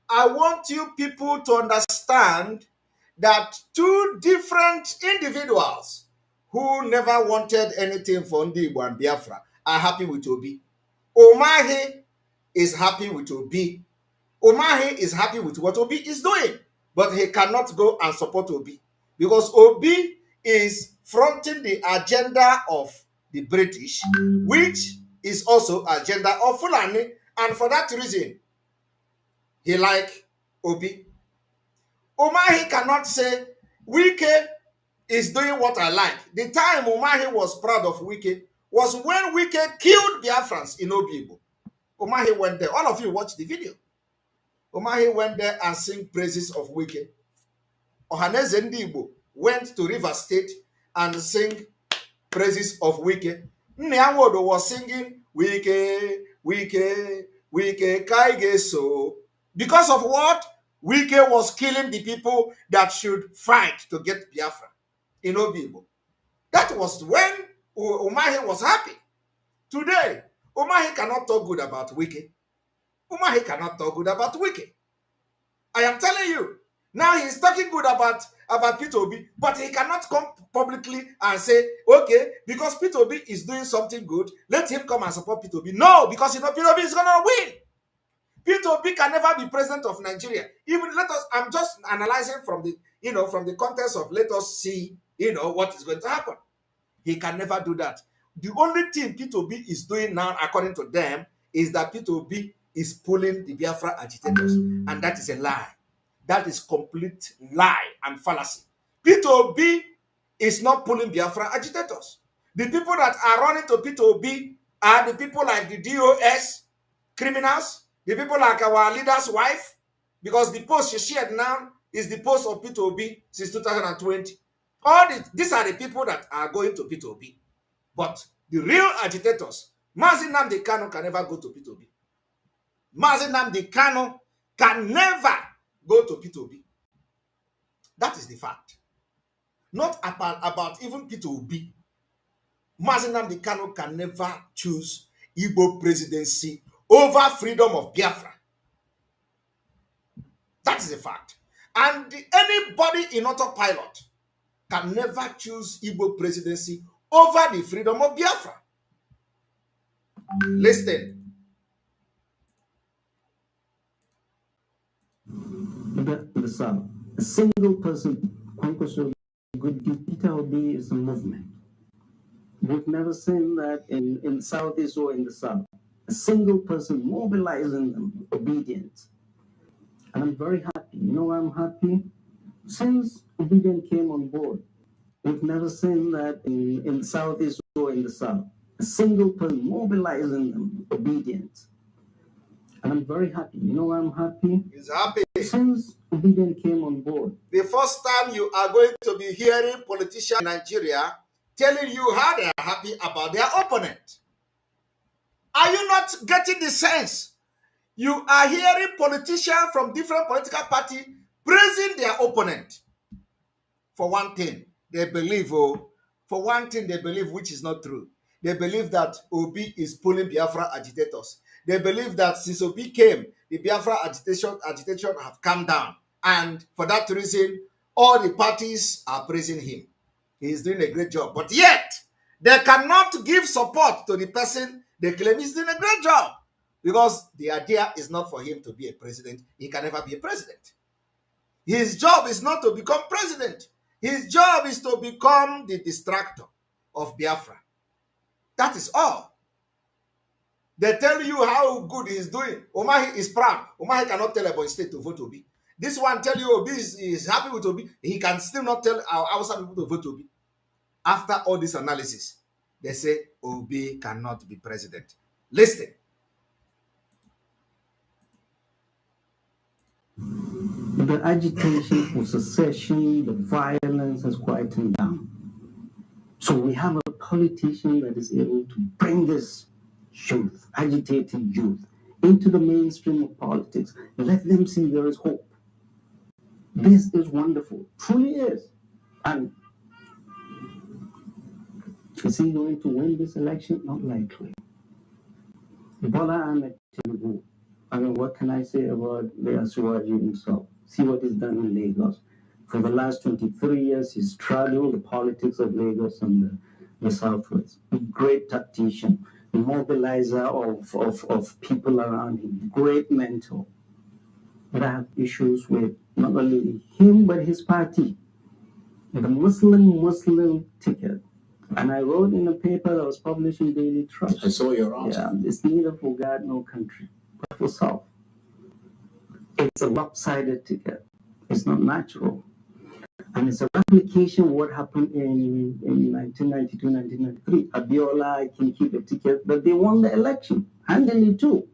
I want you people to understand that two different individuals who never wanted anything for Ndi Igbo and Biafra are happy with Obi. Umahi is happy with Obi. Umahi is happy with what Obi is doing, but he cannot go and support Obi because Obi is fronting the agenda of the British, which is also agenda of Fulani, and for that reason, he like Obi. Umahi cannot say, Wike is doing what I like. The time Umahi was proud of Wike was when Wike killed Biafrans in Obibo. Umahi went there. All of you watched the video. Umahi went there and sing praises of Wike. Ohaneze Ndibo went to River State and sing praises of Wike. Nnianwodo was singing Wike, Wike, Wike, Kaigeso. Because of what? Wike was killing the people that should fight to get Biafra in Obibo. That was when Umahi was happy. Today, Umahi cannot talk good about Wike. Umahi cannot talk good about Wike. I am telling you. Now he's talking good about Peter Obi, but he cannot come publicly and say, okay, because Peter Obi is doing something good, let him come and support Peter Obi. No, because you know Peter Obi is going to win. Peter Obi can never be president of Nigeria. Even I'm just analyzing from the context of let us see, what is going to happen. He can never do that. The only thing Peter Obi is doing now, according to them, is that Peter Obi is pulling the Biafra agitators. And that is a lie. That is complete lie and fallacy. Peter Obi is not pulling Biafra agitators. The people that are running to Peter Obi are the people like the DOS criminals, the people like our leader's wife, because the post she shared now is the post of Peter Obi since 2020. These are the people that are going to Peter Obi. But the real agitators, Mazi Nnamdi Kanu can never go to Peter Obi. Mazi Nnamdi Kanu can never go to Peter Obi. That is the fact. Not about even Peter Obi. Mazi Nnamdi Kanu can never choose Igbo presidency over freedom of Biafra. That is a fact. And anybody in autopilot can never choose Igbo presidency over the freedom of Biafra. Listen. The South, a single person, Peter Obi is a movement. We've never seen that in Southeast or in the South. A single person mobilizing them, obedient. And I'm very happy. You know why I'm happy? Since Obedient came on board, we've never seen that in Southeast or in the South. A single person mobilizing them, obedient. And I'm very happy. You know why I'm happy? He's happy. Since Obedient came on board. The first time you are going to be hearing politicians in Nigeria telling you how they are happy about their opponent. Are you not getting the sense? You are hearing politicians from different political parties praising their opponent. For one thing, they believe, which is not true. They believe that Obi is pulling Biafra agitators. They believe that since Obi came, the Biafra agitation have come down. And for that reason, all the parties are praising him. He is doing a great job. But yet, they cannot give support to the person they claim is doing a great job. Because the idea is not for him to be a president. He can never be a president. His job is not to become president. His job is to become the distractor of Biafra. That is all. They tell you how good he is doing. Umahi is proud. Umahi cannot tell Ebonyi State to vote Obi. This one tell you Obi is happy with Obi. He can still not tell our Hausa people to vote Obi. After all this analysis, they say Obi cannot be president. Listen. The agitation for secession, the violence has quietened down. So we have a politician that is able to bring this youth, agitated youth, into the mainstream of politics. Let them see there is hope. This is wonderful, truly is. And is he going to win this election? Not likely. Bola Ahmed Tinubu, I mean, what can I say about the Asuwaji himself? See what he's done in Lagos. For the last 23 years, he's straddled the politics of Lagos and the Southwest. A great tactician, a mobilizer of people around him, great mentor. But I have issues with not only him, but his party. The Muslim ticket. And I wrote in a paper that was published in Daily Trust. I saw your article. Yeah, it's neither for God nor country, but for self. It's a lopsided ticket. It's not natural. And it's a replication of what happened in 1992, 1993. Abiola can keep a ticket, but they won the election, handily too.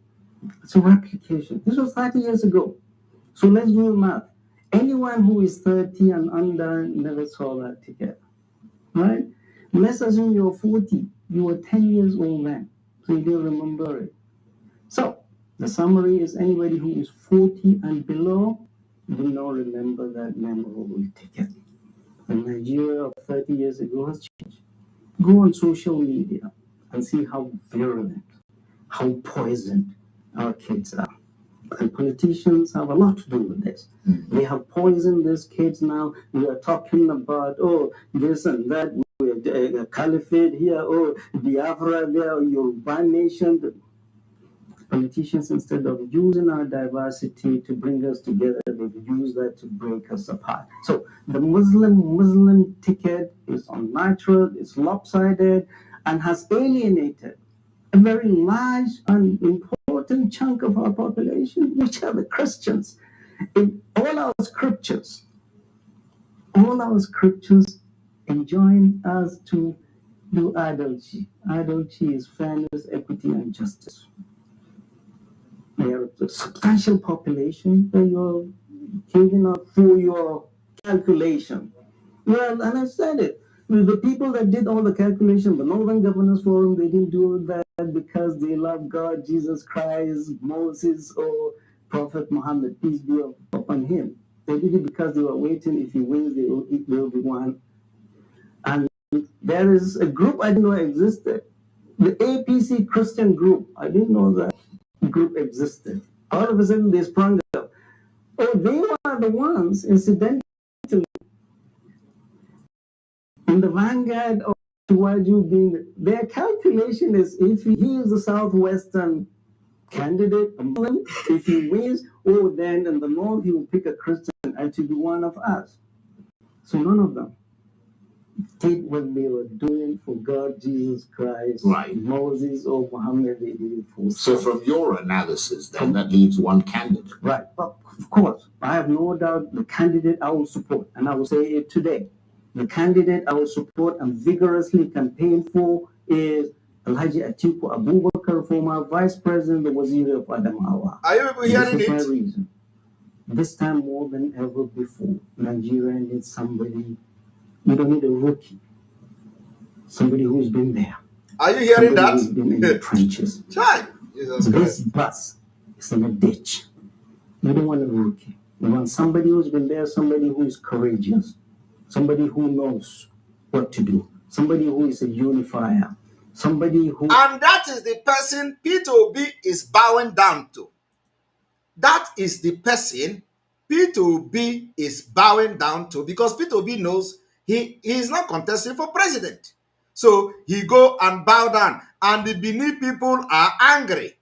It's a replication. This was 30 years ago. So let's do the math. Anyone who is 30 and under never saw that ticket, right? Let's assume you're 40. You were 10 years old then, so you don't remember it. So the summary is anybody who is 40 and below do not remember that memorable ticket. The Nigeria of 30 years ago has changed. Go on social media and see how virulent, how poisoned our kids are. And politicians have a lot to do with this. They have poisoned these kids now. We are talking about, oh, this and that, a caliphate here, oh, Biafra there, Yoruba nation. Politicians, instead of using our diversity to bring us together, they've used that to break us apart. So the Muslim ticket is unnatural, it's lopsided, and has alienated a very large and important chunk of our population, which are the Christians. In all our scriptures enjoin us to do adultery. Adultery is fairness, equity, and justice. They are a substantial population that you're giving up for your calculation. Well, and I said it. The people that did all the calculation, the Northern Governors Forum, they didn't do that because they love God, Jesus Christ, Moses, or Prophet Muhammad, peace be upon him. They did it because they were waiting. If he wins, they will be one. And there is a group I didn't know existed. The APC Christian group. I didn't know that group existed. All of a sudden, they sprung up. Oh, they were the ones, incidentally, in the vanguard of Tuwaju being, their calculation is if he is the Southwestern candidate, if he wins, oh, then in the North, he will pick a Christian and to be one of us. So none of them did what they were doing for God, Jesus Christ, right. Moses, or Muhammad. They did it for So from your analysis, then, that leaves one candidate. Right. But of course, I have no doubt the candidate I will support, and I will say it today. The candidate I will support and vigorously campaign for is Alhaji Atiku Abubakar, former Vice President, the Waziri of Adamawa. Are you people hearing This is it? my reason. This time more than ever before, Nigeria needs somebody. We don't need a rookie. Somebody who's been there. Are you hearing Somebody that? who's been in the trenches. Try. Jesus This Christ. bus is in a ditch. We don't want a rookie. We want somebody who's been there, somebody who is courageous, somebody who knows what to do, somebody who is a unifier, somebody who... And that is the person P2B is bowing down to. That is the person P2B is bowing down to, because P2B knows he is not contesting for president. So he go and bow down, and the Benin people are angry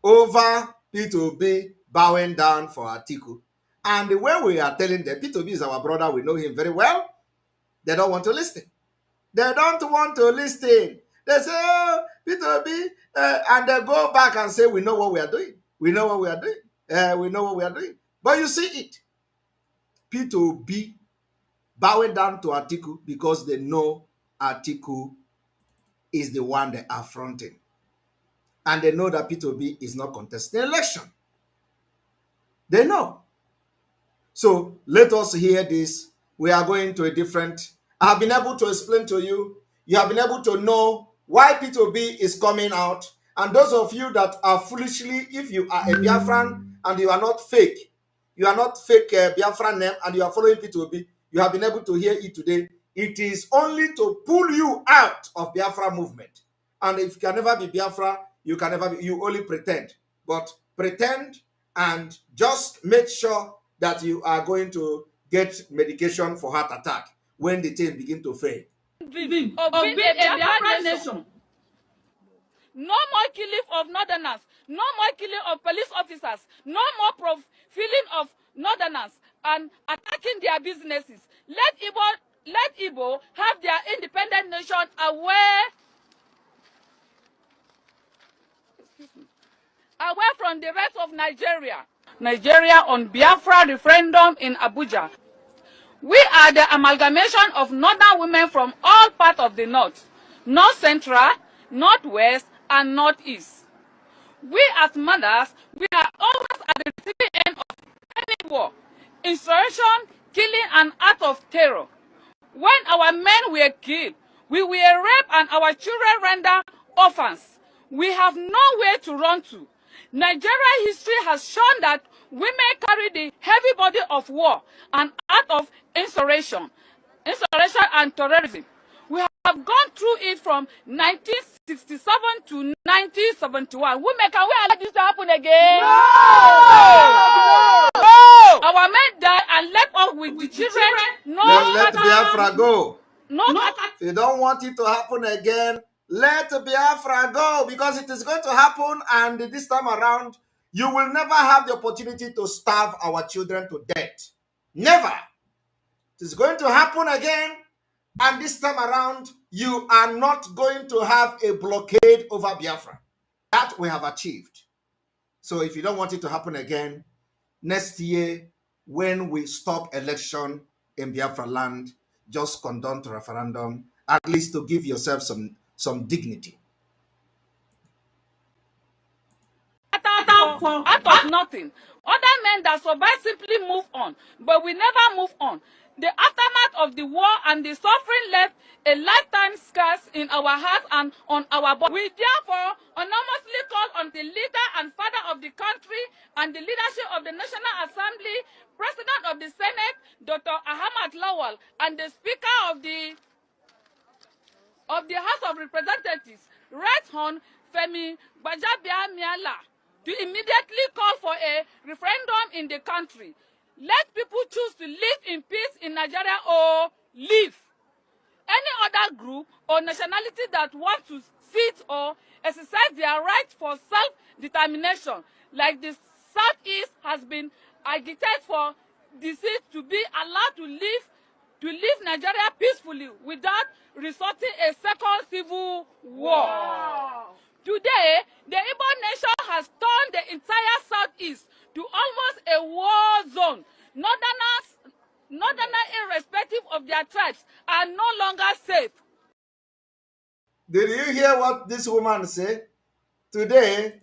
over P2B bowing down for Atiku. And the way we are telling them, P2B is our brother, we know him very well, they don't want to listen. They don't want to listen. They say, oh, P2B, and they go back and say, we know what we are doing. We know what we are doing. We know what we are doing. But you see it. P2B bowing down to Atiku because they know Atiku is the one they are fronting. And they know that P2B is not contesting the election. They know. So let us hear this. We are going to a different... I've been able to explain to you You have been able to know why P2B is coming out. And those of you that are foolishly, if you are a Biafran and you are not fake Biafran name and you are following P2B, you have been able to hear it today. It is only to pull you out of Biafra movement. And if you can never be Biafra, you can never be, you only pretend. But pretend and just make sure that you are going to get medication for heart attack when the thing begin to fail. Of being a Biafra nation. No more killing of northerners, no more killing of police officers, no more profiling of northerners and attacking their businesses. Let Igbo have their independent nation away from the rest of Nigeria. Nigeria on Biafra referendum in Abuja. We are the amalgamation of northern women from all parts of the north, north central, northwest, and northeast. We as mothers, we are always at the receiving end of any war, insurrection, killing, and act of terror. When our men were killed, we were raped and our children rendered orphans. We have nowhere to run to. Nigeria history has shown that women carry the heavy body of war and act of insurrection and terrorism. We have gone through it from 1967 to 1971. Women, can we allow this to happen again? No! Our men died and left us with the children. Let Biafra go. If you don't want it to happen again, let Biafra go, because it is going to happen, and this time around, you will never have the opportunity to starve our children to death. Never. It is going to happen again, and this time around, you are not going to have a blockade over Biafra. That we have achieved. So if you don't want it to happen again, next year, when we stop election in Biafra land, just conduct a referendum, at least to give yourself some dignity. Out of nothing. Other men that survive simply move on, but we never move on. The aftermath of the war and the suffering left a lifetime scars in our hearts and on our body. We therefore anonymously call on the leader and father of the country and the leadership of the National Assembly, President of the Senate, Dr. Ahmad Lawal, and the Speaker of the House of Representatives, Right Hon Femi Gbajabiamila, to immediately call for a referendum in the country. Let people choose to live in peace in Nigeria or leave. Any other group or nationality that wants to sit or exercise their right for self-determination, like the Southeast has been agitated for the seat to be allowed to leave Nigeria peacefully without resorting a second civil war. Wow. Today, the Igbo nation has turned the entire Southeast to almost a war zone. Northerners, irrespective of their tribes, are no longer safe. Did you hear what this woman said? Today,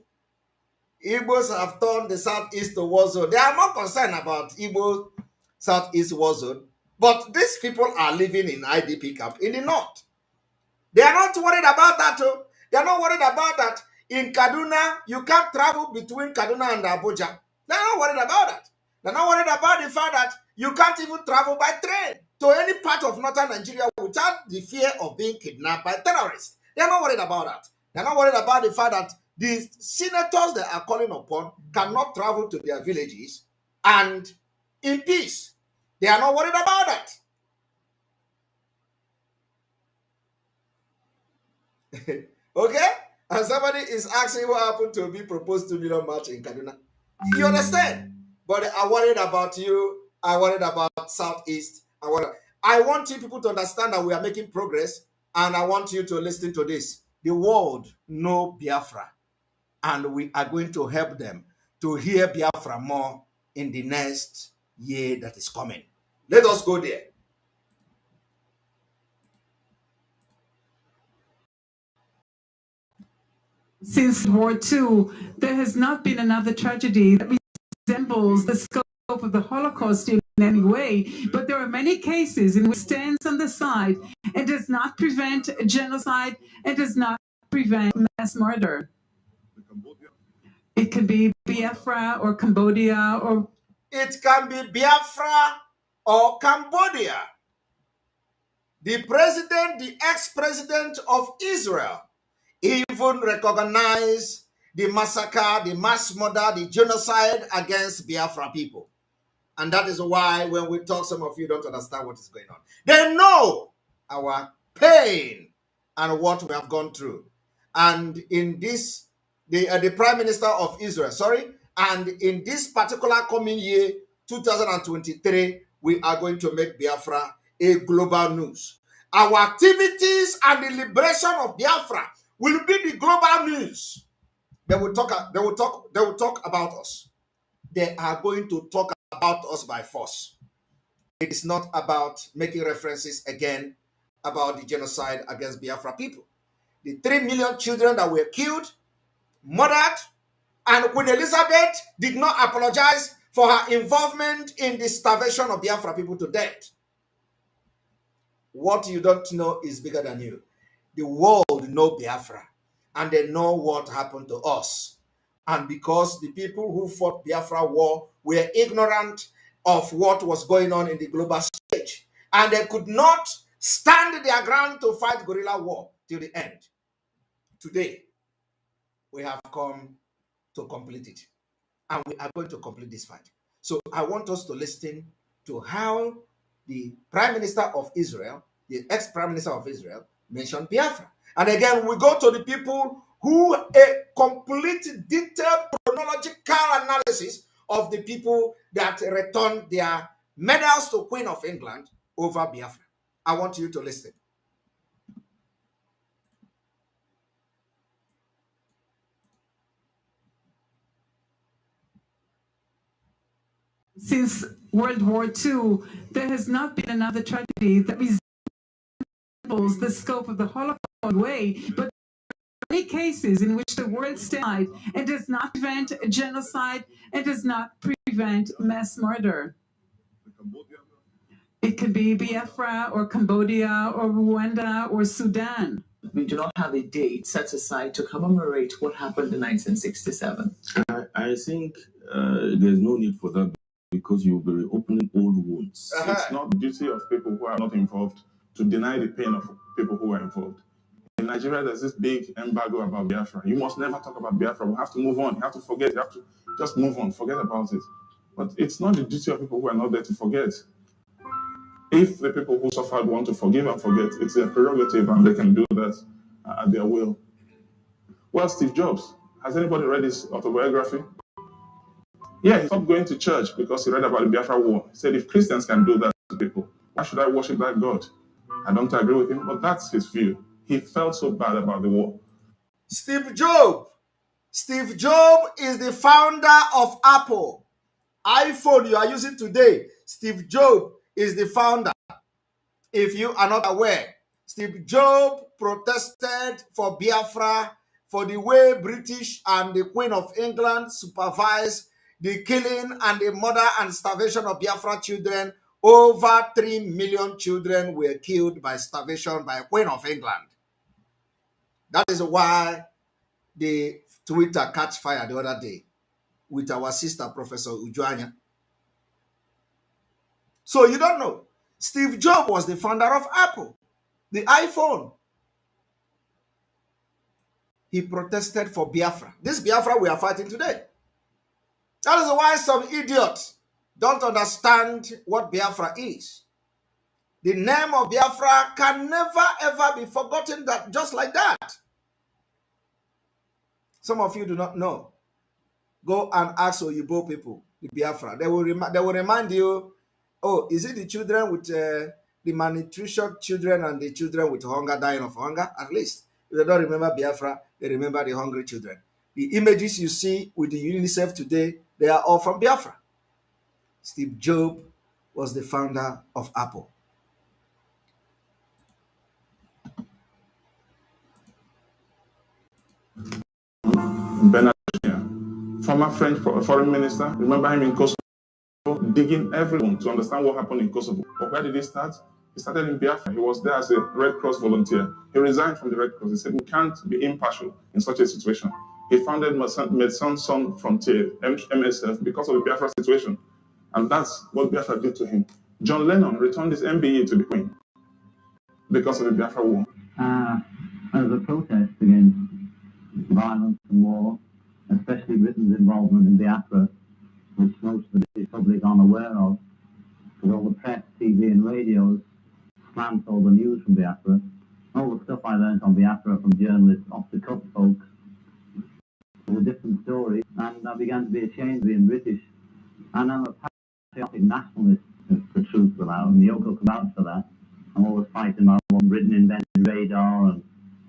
Igbos have turned the Southeast to war zone. They are more concerned about Igbo Southeast war zone, but these people are living in IDP camp in the north. They are not worried about that. They are not worried about that. In Kaduna, you can't travel between Kaduna and Abuja. They are not worried about that. They are not worried about the fact that you can't even travel by train to any part of northern Nigeria without the fear of being kidnapped by terrorists. They are not worried about that. They are not worried about the fact that the senators they are calling upon cannot travel to their villages and in peace. They are not worried about that. Okay? And somebody is asking what happened to be proposed 2 million march in Kaduna. You understand? But they are worried about you, are worried about Southeast. I want you people to understand that we are making progress, and I want you to listen to this. The world know Biafra, and we are going to help them to hear Biafra more in the next year that is coming. Let us go there. Since World War II, there has not been another tragedy that resembles the scope of the Holocaust in any way, but there are many cases in which it stands on the side It does not prevent genocide. It does not prevent mass murder. It could be Biafra or Cambodia or... It can be Biafra or Cambodia. The president, the ex-president of Israel, even recognized the massacre, the mass murder, the genocide against Biafra people. And that is why when we talk, some of you don't understand what is going on. They know our pain and what we have gone through. And in this, the Prime Minister of Israel, and in this particular coming year, 2023, we are going to make Biafra a global news. Our activities and the liberation of Biafra will be the global news. They will talk about us. They are going to talk about us by force. It is not about making references again about the genocide against Biafra people. The 3 million children that were killed, murdered, and Queen Elizabeth did not apologize for her involvement in the starvation of Biafra people to death. What you don't know is bigger than you. The world know Biafra, and they know what happened to us. And because the people who fought Biafra war were ignorant of what was going on in the global stage, and they could not stand their ground to fight guerrilla war till the end. Today, we have come to complete it, and we are going to complete this fight. So I want us to listen to how the Prime Minister of Israel, the ex-Prime Minister of Israel, mentioned Biafra. And again, we go to the people who a complete detailed chronological analysis of the people that returned their medals to Queen of England over Biafra. I want you to listen. Since World War II, there has not been another tragedy that resembles the scope of the Holocaust way, but many cases in which the world died and does not prevent genocide and does not prevent mass murder. It could be Biafra or Cambodia or Rwanda or Sudan. We do not have a date set aside to commemorate what happened in 1967. I think there's no need for that because you'll be reopening old wounds. It's not the duty of people who are not involved to deny the pain of people who are involved. In Nigeria, there's this big embargo about Biafra. You must never talk about Biafra. We have to move on. You have to forget. You have to just move on. Forget about it. But it's not the duty of people who are not there to forget. If the people who suffered want to forgive and forget, it's their prerogative and they can do that at their will. Well, Steve Jobs, has anybody read his autobiography? Yeah, he stopped going to church because he read about the Biafra war. He said, if Christians can do that to people, why should I worship that God? I don't agree with him, but that's his view. He felt so bad about the war. Steve Jobs. Steve Jobs is the founder of Apple. iPhone you are using today, Steve Jobs is the founder. If you are not aware, Steve Jobs protested for Biafra, for the way British and the Queen of England supervised the killing and the murder and starvation of Biafra children. Over 3 million children were killed by starvation by Queen of England. That is why the Twitter catch fire the other day with our sister, Professor Ujuanya. So you don't know. Steve Jobs was the founder of Apple, the iPhone. He protested for Biafra. This Biafra we are fighting today. That is why some idiots don't understand what Biafra is. The name of Biafra can never ever be forgotten that just like that. Some of you do not know. Go and ask Oyibo people, the Biafra. They will remind you, oh, is it the children with the malnutrition children and the children with hunger dying of hunger? At least, if they don't remember Biafra, they remember the hungry children. The images you see with the UNICEF today, they are all from Biafra. Steve Jobs was the founder of Apple. Bernard, former French foreign minister, remember him in Kosovo, digging everyone to understand what happened in Kosovo. But where did he start? He started in Biafra. He was there as a Red Cross volunteer. He resigned from the Red Cross. He said, we can't be impartial in such a situation. He founded Médecins Sans Frontières, MSF, because of the Biafra situation. And that's what Biafra did to him. John Lennon returned his MBE to the Queen because of the Biafra war. As a protest against violence and war, especially Britain's involvement in Biafra, which most of the British public aren't aware of, because all the press, TV and radios slant all the news from Biafra. All the stuff I learned on Biafra from journalists, off-the-cuff folks, was a different story, and I began to be ashamed of being British. And I'm a patriotic nationalist, for truth allowed, and Yoko can vouch for that. I'm always fighting about what Britain invented radar and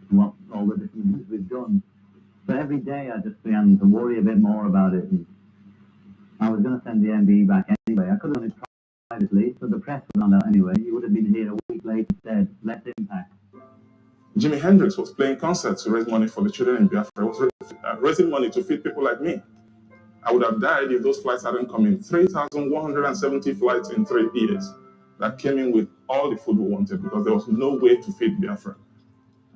what all the different things we've done. But every day I just began to worry a bit more about it. And I was going to send the MBE back anyway. I could have done it privately, but the press was on that anyway. You would have been here a week later instead, less impact. Jimi Hendrix was playing concerts to raise money for the children in Biafra. He was raising money to feed people like me. I would have died if those flights hadn't come in. 3,170 flights in 3 years that came in with all the food we wanted because there was no way to feed Biafra.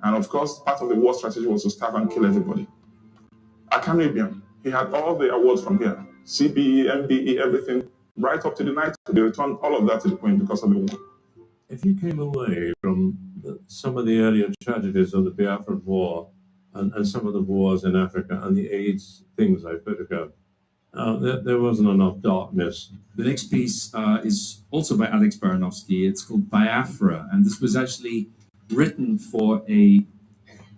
And of course, part of the war strategy was to starve and kill everybody. Akanibian, he had all the awards from here. CBE, MBE, everything, right up to the night. They returned all of that to the Queen because of the war. If you came away from some of the earlier tragedies of the Biafran War and some of the wars in Africa and the AIDS things I photographed, there wasn't enough darkness. The next piece is also by Alex Baranovsky. It's called Biafra, and this was actually written for a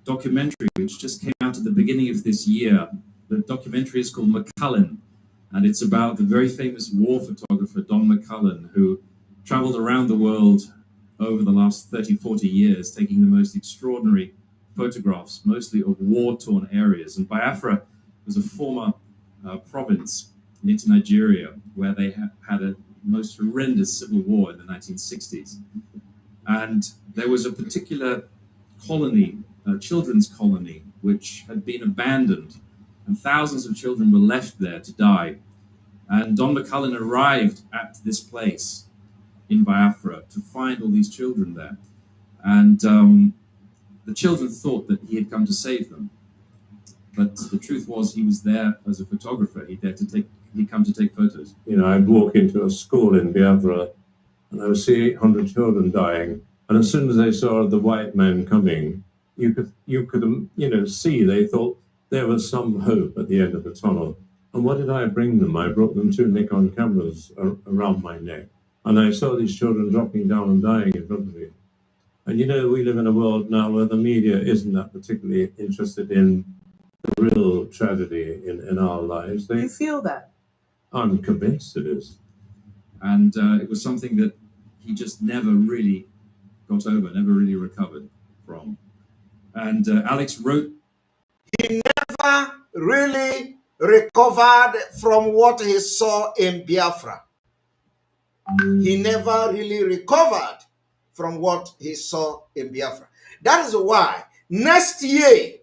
documentary which just came out at the beginning of this year. The documentary is called McCullen, and it's about the very famous war photographer Don McCullen, who traveled around the world over the last 30, 40 years, taking the most extraordinary photographs, mostly of war-torn areas. And Biafra was a former province near to Nigeria, where they had a most horrendous civil war in the 1960s. And there was a particular colony, a children's colony, which had been abandoned, and thousands of children were left there to die. And Don McCullen arrived at this place in Biafra to find all these children there. And the children thought that he had come to save them. But the truth was he was there as a photographer. He'd come to take photos. You know, I'd walk into a school in Biafra and I would see 800 children dying. And as soon as they saw the white men coming, you could see they thought there was some hope at the end of the tunnel. And what did I bring them? I brought them 2 Nikon cameras around my neck. And I saw these children dropping down and dying in front of me. And you know, we live in a world now where the media isn't that particularly interested in the real tragedy in our lives. You feel that? I'm convinced it is. And it was something that he just never really got over, never really recovered from. And Alex wrote... He never really recovered from what he saw in Biafra. He never really recovered from what he saw in Biafra. That is why next year,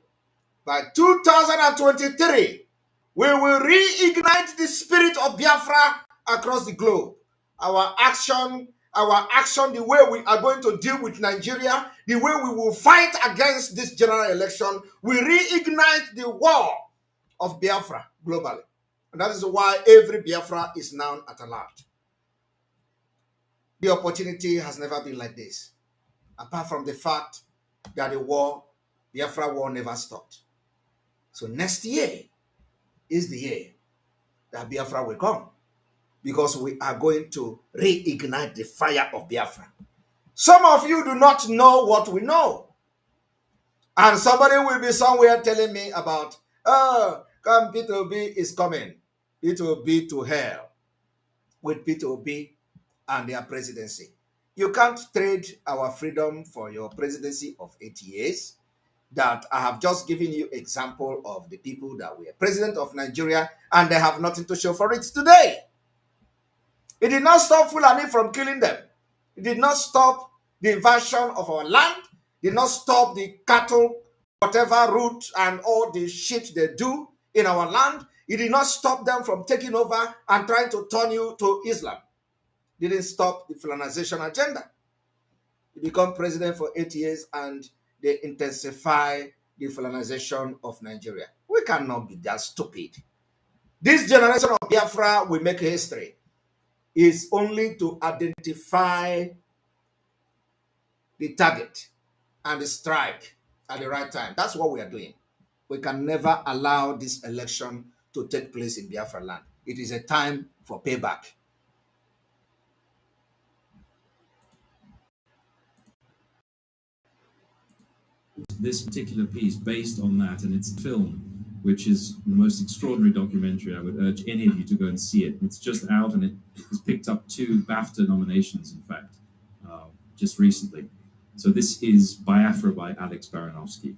by 2023, we will reignite the spirit of Biafra across the globe. Our action, the way we are going to deal with Nigeria, the way we will fight against this general election, will reignite the war of Biafra globally. And that is why every Biafra is now at large. The opportunity has never been like this, apart from the fact that the Biafra war never stopped. So next year is the year that Biafra will come, because we are going to reignite the fire of Biafra. Some of you do not know what we know. And somebody will be somewhere telling me about, P2B is coming. P2B to hell with P2B and their presidency. You can't trade our freedom for your presidency of 8 years. That I have just given you example of the people that were president of Nigeria, and they have nothing to show for it today. It did not stop Fulani from killing them. It did not stop the invasion of our land. It did not stop the cattle, whatever route and all the shit they do in our land. It did not stop them from taking over and trying to turn you to Islam. It didn't stop the Fulanization agenda. He become president for 8 years and they intensify the Fulanization of Nigeria. We cannot be that stupid. This generation of Biafra will make history. Is only to identify the target and the strike at the right time. That's what we are doing. We can never allow this election to take place in Biafra land. It is a time for payback. This particular piece based on that, and it's a film, which is the most extraordinary documentary. I would urge any of you to go and see it. It's just out, and it has picked up 2 BAFTA nominations, in fact, just recently. So this is Biafra by Alex Baranovsky.